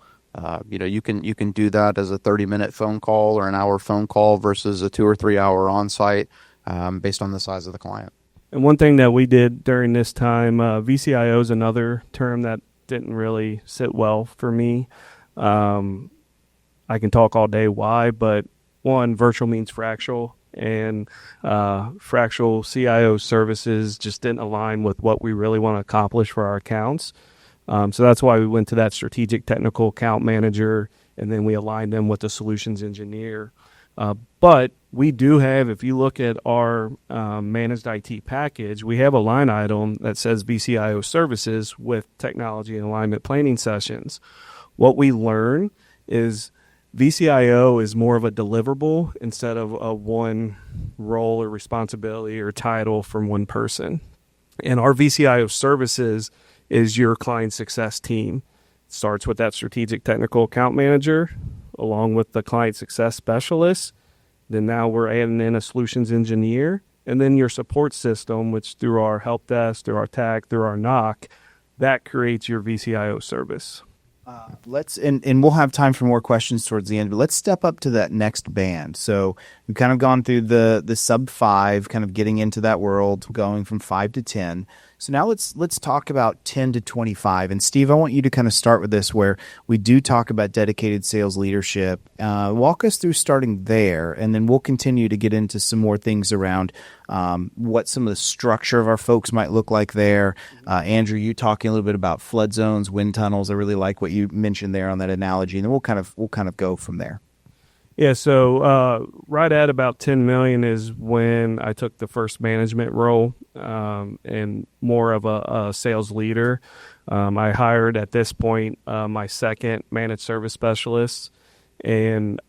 You can do that as a 30-minute phone call or an hour phone call versus a 2 or 3 hour on-site based on the size of the client. And one thing that we did during this time, VCIO is another term that didn't really sit well for me. I can talk all day why, but one, virtual means fractional, and fractional CIO services just didn't align with what we really want to accomplish for our accounts. So that's why we went to that strategic technical account manager, and then we aligned them with the solutions engineer. But we do have, if you look at our managed IT package, we have a line item that says VCIO services with technology and alignment planning sessions. What we learn is VCIO is more of a deliverable instead of a one role or responsibility or title from one person. And our VCIO services is your client success team. It starts with that strategic technical account manager along with the client success specialist. Then now we're adding in a solutions engineer, and then your support system, which through our help desk, through our TAC, through our NOC, that creates your VCIO service. And we'll have time for more questions towards the end, but let's step up to that next band. So we've kind of gone through the sub 5, kind of getting into that world, going from 5 to 10. So now let's talk about 10 to 25. And Steve, I want you to kind of start with this, where we do talk about dedicated sales leadership. Walk us through starting there, and then we'll continue to get into some more things around what some of the structure of our folks might look like there. Andrew, you talking a little bit about flood zones, wind tunnels. I really like what you mentioned there on that analogy, and then we'll kind of go from there. Yeah, so right at about 10 million is when I took the first management role, and more of a sales leader. I hired at this point my second managed service specialist, and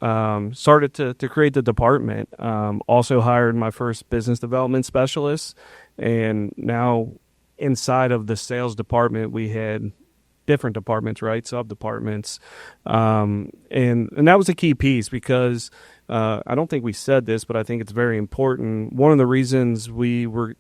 started to create the department. Also hired my first business development specialist, and now inside of the sales department we had different departments, right? Sub departments. And that was a key piece because I don't think we said this, but I think it's very important. One of the reasons we were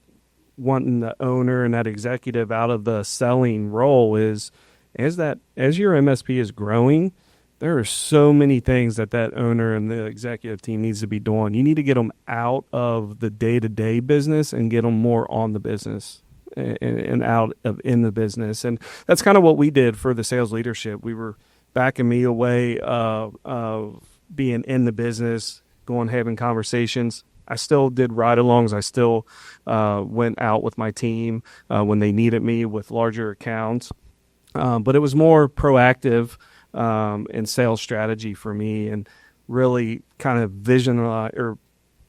wanting the owner and that executive out of the selling role is as your MSP is growing, there are so many things that owner and the executive team needs to be doing. You need to get them out of the day-to-day business and get them more on the business and out of in the business. And that's kind of what we did for the sales leadership. We were backing me away of being in the business, going having conversations. I still did ride-alongs. I still went out with my team when they needed me with larger accounts. But it was more proactive in sales strategy for me, and really kind of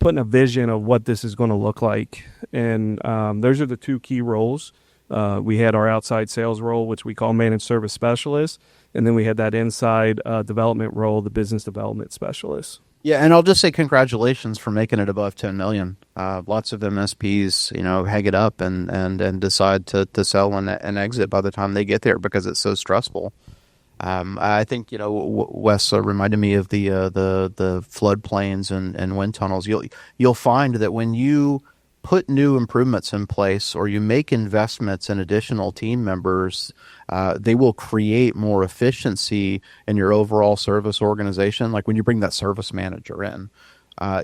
putting a vision of what this is going to look like. And those are the two key roles. We had our outside sales role, which we call managed service specialist. And then we had that inside development role, the business development specialist. Yeah, and I'll just say congratulations for making it above 10 million. Lots of MSPs, hang it up and decide to sell and exit by the time they get there because it's so stressful. I think Wes reminded me of the floodplains and wind tunnels. You'll find that when you put new improvements in place or you make investments in additional team members, they will create more efficiency in your overall service organization. Like when you bring that service manager in,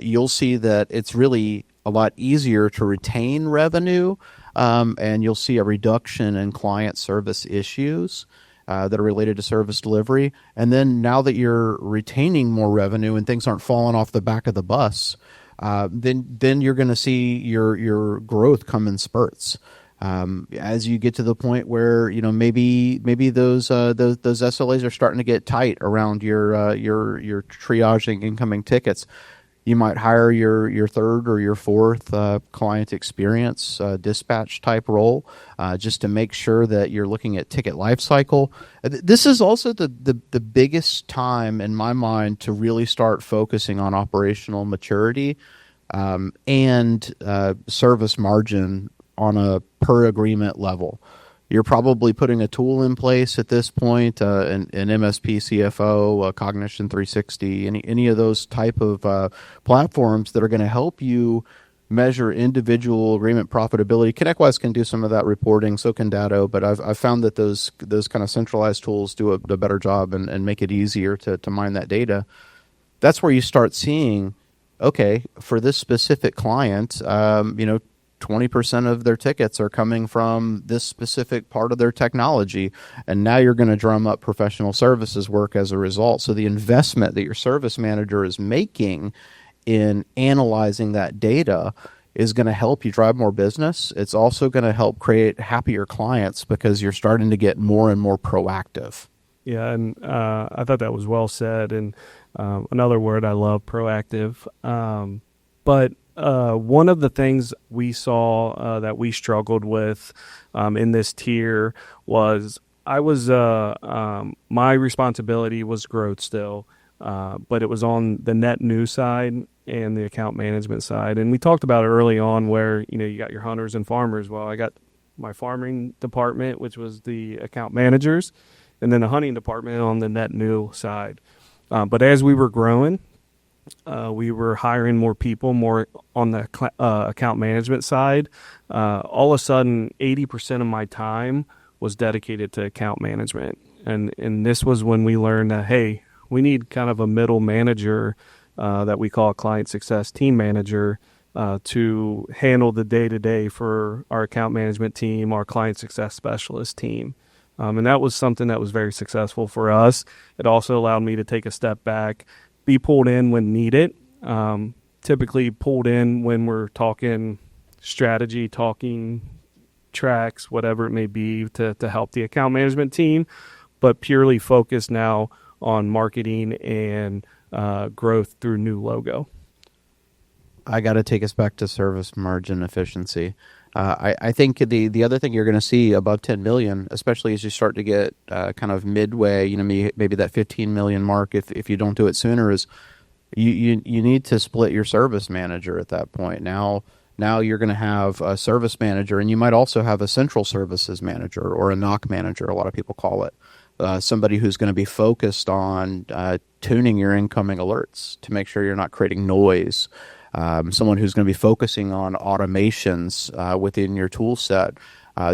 you'll see that it's really a lot easier to retain revenue, and you'll see a reduction in client service issues that are related to service delivery. And then now that you're retaining more revenue and things aren't falling off the back of the bus, then you're going to see your growth come in spurts. As you get to the point where maybe those SLAs are starting to get tight around your triaging incoming tickets, you might hire your third or your fourth client experience dispatch type role just to make sure that you're looking at ticket life cycle. This is also the biggest time in my mind to really start focusing on operational maturity and service margin on a per agreement level. You're probably putting a tool in place at this point, an MSP CFO, Cognition 360, any of those type of platforms that are going to help you measure individual agreement profitability. ConnectWise can do some of that reporting, so can Datto, but I've found that those kind of centralized tools do a better job and make it easier to mine that data. That's where you start seeing, okay, for this specific client, 20% of their tickets are coming from this specific part of their technology, and now you're going to drum up professional services work as a result. So the investment that your service manager is making in analyzing that data is going to help you drive more business. It's also going to help create happier clients because you're starting to get more and more proactive. Yeah, and I thought that was well said. And another word I love, proactive. But one of the things we saw that we struggled with in this tier was my responsibility was growth still, but it was on the net new side and the account management side. And we talked about it early on where, you got your hunters and farmers. Well, I got my farming department, which was the account managers, and then the hunting department on the net new side. But as we were growing, we were hiring more people, more on the account management side. All of a sudden, 80% of my time was dedicated to account management. And this was when we learned that, hey, we need kind of a middle manager that we call a client success team manager to handle the day-to-day for our account management team, our client success specialist team. And that was something that was very successful for us. It also allowed me to take a step back, be pulled in when needed, typically pulled in when we're talking strategy, talking tracks, whatever it may be to help the account management team, but purely focused now on marketing and growth through new logo. I got to take us back to service margin efficiency. I think the other thing you're going to see above 10 million, especially as you start to get kind of midway, maybe that 15 million mark, if you don't do it sooner, is you need to split your service manager at that point. Now you're going to have a service manager, and you might also have a central services manager or a NOC manager, a lot of people call it. Somebody who's going to be focused on tuning your incoming alerts to make sure you're not creating noise. Someone who's going to be focusing on automations within your tool set,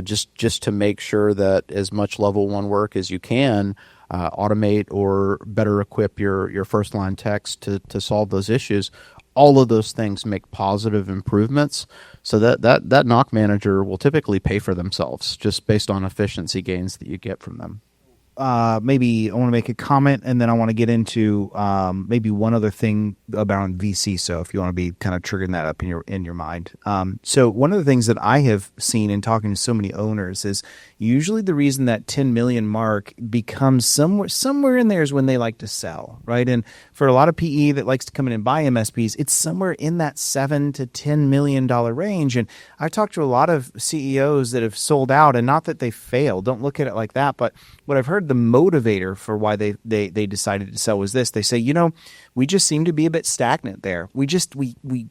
just to make sure that as much level 1 work as you can, automate or better equip your first line techs to solve those issues. All of those things make positive improvements, so that NOC manager will typically pay for themselves just based on efficiency gains that you get from them. Maybe I want to make a comment, and then I want to get into maybe one other thing about VC. So if you want to be kind of triggering that up in your mind. So one of the things that I have seen in talking to so many owners is usually the reason that 10 million mark becomes somewhere in there is when they like to sell, right? And for a lot of PE that likes to come in and buy MSPs, it's somewhere in that $7 to $10 million range. And I talked to a lot of CEOs that have sold out, and not that they failed. Don't look at it like that, but what I've heard the motivator for why they decided to sell was this. They say, we just seem to be a bit stagnant there. We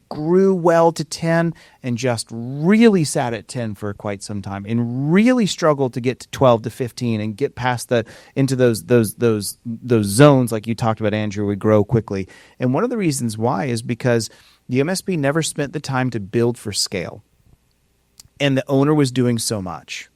grew well to 10 and just really sat at 10 for quite some time and really struggled to get to 12 to 15 and get past into those zones like you talked about, Andrew, we grow quickly. And one of the reasons why is because the MSP never spent the time to build for scale. And the owner was doing so much.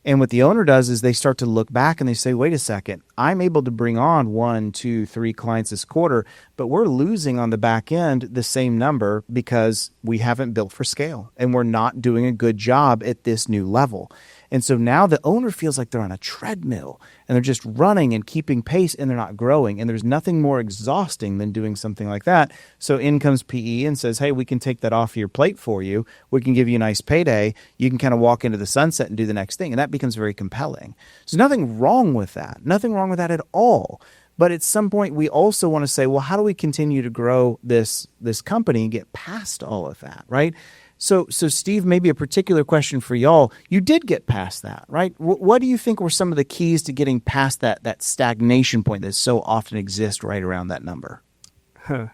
And what the owner does is they start to look back and they say, wait a second, I'm able to bring on 1, 2, 3 clients this quarter, but we're losing on the back end the same number because we haven't built for scale and we're not doing a good job at this new level. And so now the owner feels like they're on a treadmill and they're just running and keeping pace and they're not growing. And there's nothing more exhausting than doing something like that. So in comes PE and says, hey, we can take that off your plate for you. We can give you a nice payday. You can kind of walk into the sunset and do the next thing. And that becomes very compelling. There's nothing wrong with that. Nothing wrong with that at all. But at some point, we also want to say, well, how do we continue to grow this company and get past all of that, right? So Steve, maybe a particular question for y'all. You did get past that, right? What do you think were some of the keys to getting past that stagnation point that so often exists right around that number? A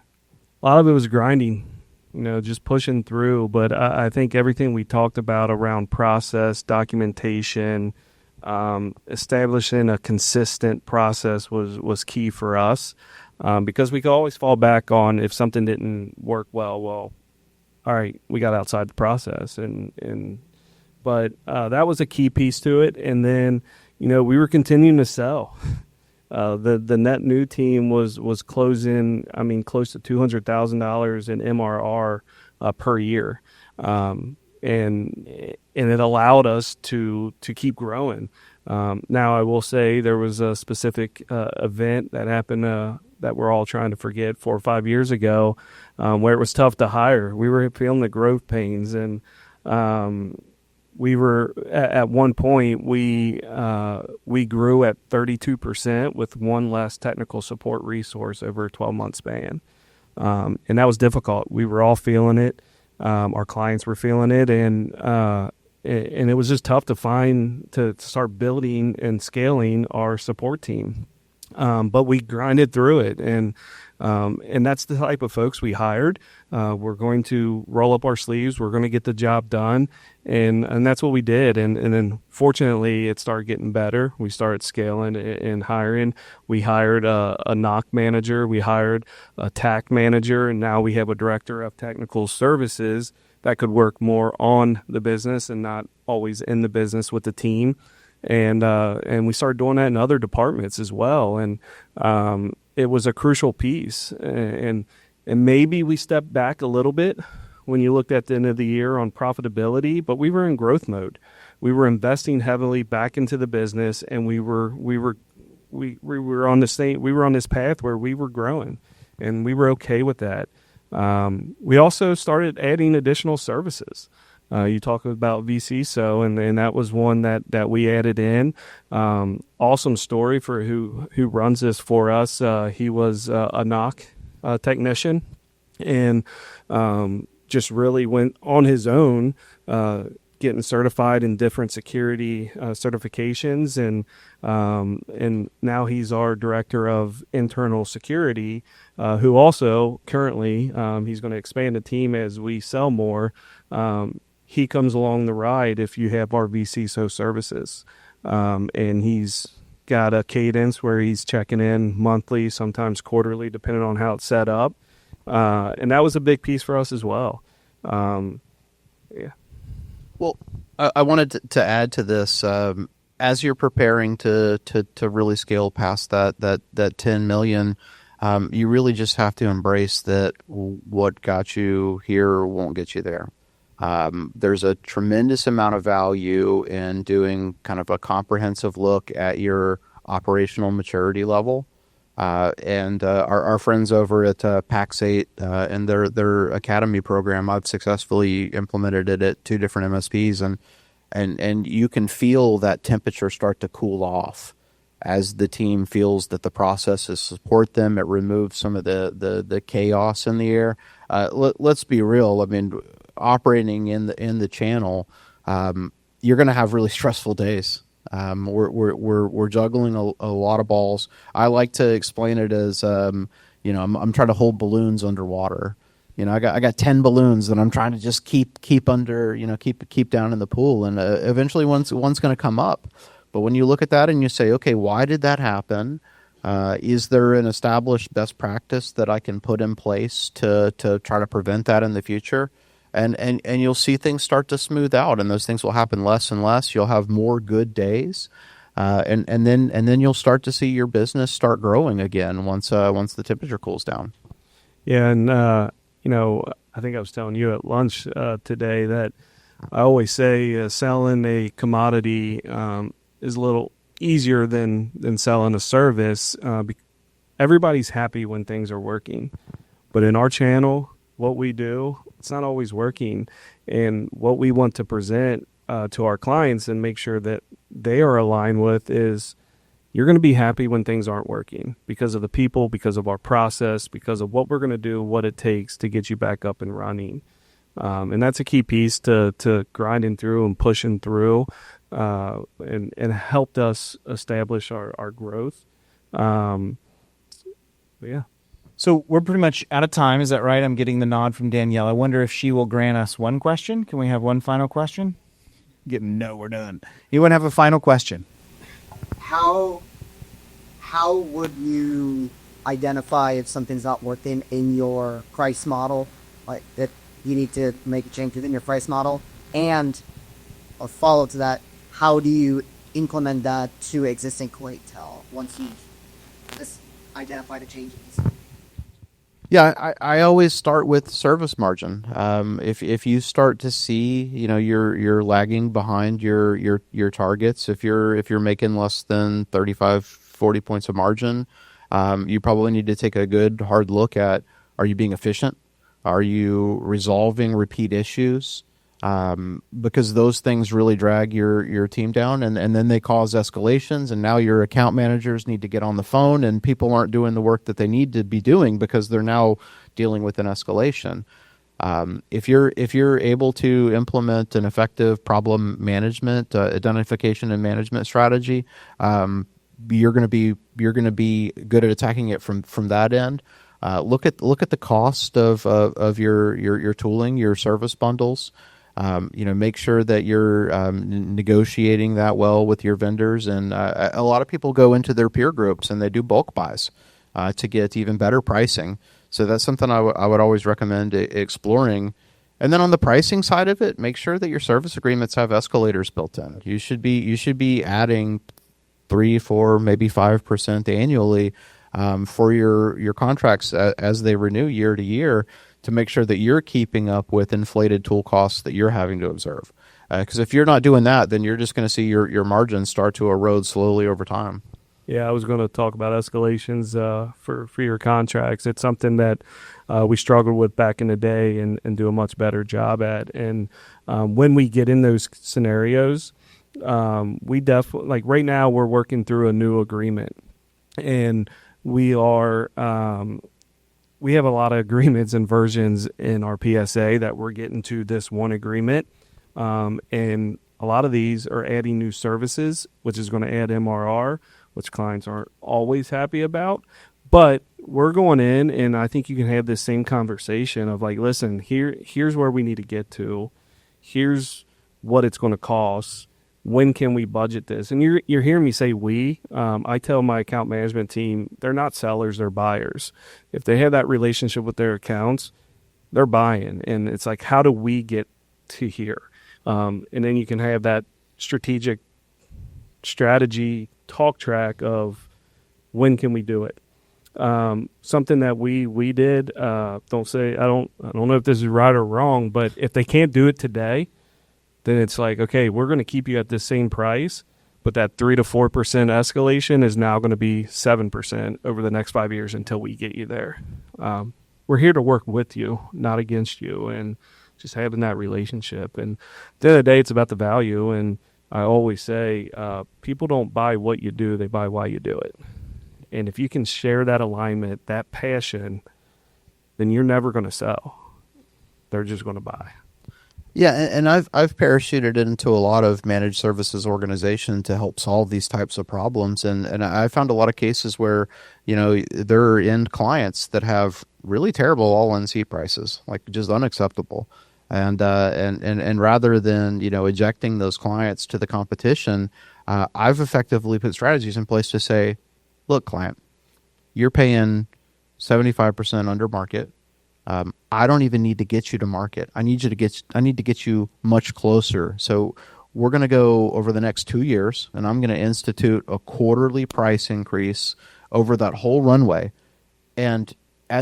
lot of it was grinding, just pushing through. But I think everything we talked about around process, documentation, establishing a consistent process was key for us, because we could always fall back on if something didn't work well, all right, we got outside the process, but that was a key piece to it. And then, we were continuing to sell. The net new team was closing, close to $200,000 in MRR per year, and it allowed us to keep growing. Now, I will say there was a specific event that happened that we're all trying to forget 4 or 5 years ago, where it was tough to hire. We were feeling the growth pains, and we were at one point we grew at 32% with one less technical support resource over a 12-month span, and that was difficult. We were all feeling it. Our clients were feeling it, and it was just tough to start building and scaling our support team. But we grinded through it, and that's the type of folks we hired. We're going to roll up our sleeves. We're going to get the job done, and that's what we did. And then fortunately, it started getting better. We started scaling and hiring. We hired a NOC manager. We hired a TAC manager, and now we have a director of technical services that could work more on the business and not always in the business with the team. And we started doing that in other departments as well. And it was a crucial piece. And maybe we stepped back a little bit when you looked at the end of the year on profitability, but we were in growth mode. We were investing heavily back into the business, and we were on this path where we were growing, and we were okay with that. We also started adding additional services. You talk about VCSO, and that was one that we added in. Awesome story for who runs this for us. He was a NOC technician, and just really went on his own, getting certified in different security certifications, and now he's our director of internal security, who also currently he's going to expand the team as we sell more. He comes along the ride if you have our VCSO services, and he's got a cadence where he's checking in monthly, sometimes quarterly, depending on how it's set up. And that was a big piece for us as well. Yeah. Well, I wanted to add to this. As you're preparing to really scale past that 10 million, you really just have to embrace that what got you here won't get you there. There's a tremendous amount of value in doing kind of a comprehensive look at your operational maturity level. And our friends over at Pax8 and their academy program, I've successfully implemented it at 2 different MSPs, and you can feel that temperature start to cool off as the team feels that the processes support them. It removes some of the chaos in the air. Let's be real. I mean, operating in the channel, you're going to have really stressful days. We're juggling a lot of balls. I like to explain it as, I'm trying to hold balloons underwater. I got 10 balloons that I'm trying to just keep under, keep down in the pool, and eventually one's going to come up. But when you look at that and you say, okay, why did that happen? Is there an established best practice that I can put in place to try to prevent that in the future? And you'll see things start to smooth out, and those things will happen less and less. You'll have more good days, and then you'll start to see your business start growing again once the temperature cools down. Yeah, and I think I was telling you at lunch today that I always say selling a commodity is a little easier than selling a service. Everybody's happy when things are working, but in our channel, what we do, it's not always working. And what we want to present to our clients and make sure that they are aligned with is you're going to be happy when things aren't working because of the people, because of our process, because of what we're going to do, what it takes to get you back up and running. And that's a key piece to grinding through and pushing through, and helped us establish our growth. But yeah. So we're pretty much out of time. Is that right? I'm getting the nod from Danielle. I wonder if she will grant us one question. Can we have one final question? No, we're done. Anyone have a final question? How would you identify if something's not working in your price model, like that you need to make a change within your price model? And a follow to that, how do you implement that to existing clientele once you've identified the changes? Yeah, I always start with service margin. If you start to see, you're lagging behind your targets, if you're making less than 35, 40 points of margin, you probably need to take a good hard look at, are you being efficient? Are you resolving repeat issues? Because those things really drag your team down, and then they cause escalations, and now your account managers need to get on the phone, and people aren't doing the work that they need to be doing because they're now dealing with an escalation. If you're able to implement an effective problem management, identification and management strategy, you're going to be good at attacking it from that end. Look at the cost of your tooling, your service bundles. Make sure that you're negotiating that well with your vendors. And a lot of people go into their peer groups and they do bulk buys to get even better pricing. So that's something I would always recommend exploring. And then on the pricing side of it, make sure that your service agreements have escalators built in. You should be adding 3, 4, maybe 5% annually for your contracts as they renew year to year, to make sure that you're keeping up with inflated tool costs that you're having to observe. Because if you're not doing that, then you're just going to see your margins start to erode slowly over time. Yeah, I was going to talk about escalations for your contracts. It's something that we struggled with back in the day and do a much better job at. And when we get in those scenarios, we definitely, like right now, we're working through a new agreement. And we are we have a lot of agreements and versions in our PSA that we're getting to this one agreement. And a lot of these are adding new services, which is going to add MRR, which clients aren't always happy about. But we're going in, and I think you can have this same conversation of like, listen, here's where we need to get to. Here's what it's going to cost. When can we budget this? And you're hearing me say we. I tell my account management team, they're not sellers, they're buyers. If they have that relationship with their accounts, they're buying. And it's like, how do we get to here? And then you can have that strategy talk track of when can we do it. Something that we did, don't say, I don't know if this is right or wrong, but if they can't do it today, then it's like, okay, we're going to keep you at the same price, but that 3 to 4% escalation is now going to be 7% over the next 5 years until we get you there. We're here to work with you, not against you, and just having that relationship. And at the end of the day, it's about the value. And I always say, people don't buy what you do, they buy why you do it. And if you can share that alignment, that passion, then you're never going to sell. They're just going to buy. Yeah, and I've parachuted into a lot of managed services organizations to help solve these types of problems, and I found a lot of cases where, you know, there are end clients that have really terrible all-in seat prices, like just unacceptable, and rather than, you know, ejecting those clients to the competition, I've effectively put strategies in place to say, look, client, you're paying 75% under market. I don't even need to get you to market. I need to get you much closer. So we're going to go over the next 2 years, and I'm going to institute a quarterly price increase over that whole runway. And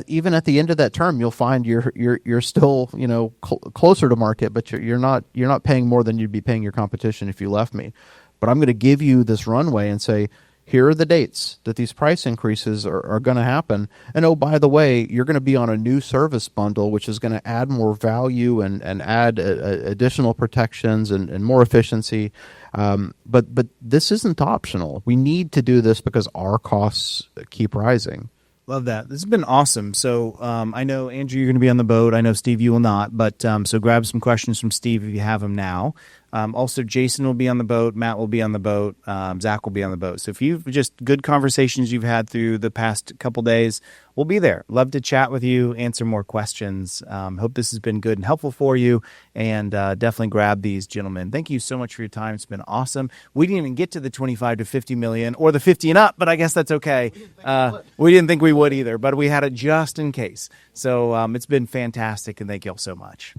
even at the end of that term, you'll find you're still, you know, closer to market, but you're not paying more than you'd be paying your competition if you left me. But I'm going to give you this runway and say, here are the dates that these price increases are going to happen. And oh, by the way, you're going to be on a new service bundle, which is going to add more value and add additional protections and more efficiency. But this isn't optional. We need to do this because our costs keep rising. Love that. This has been awesome. So I know, Andrew, you're going to be on the boat. I know, Steve, you will not. But so grab some questions from Steve if you have them now. Also, Jason will be on the boat. Matt will be on the boat. Zach will be on the boat. So if you've just good conversations you've had through the past couple days, we'll be there. Love to chat with you, answer more questions. Hope this has been good and helpful for you. And definitely grab these, gentlemen. Thank you so much for your time. It's been awesome. We didn't even get to the 25 to 50 million or the 50 and up, but I guess that's okay. We didn't think we would either, but we had it just in case. So it's been fantastic, and thank you all so much.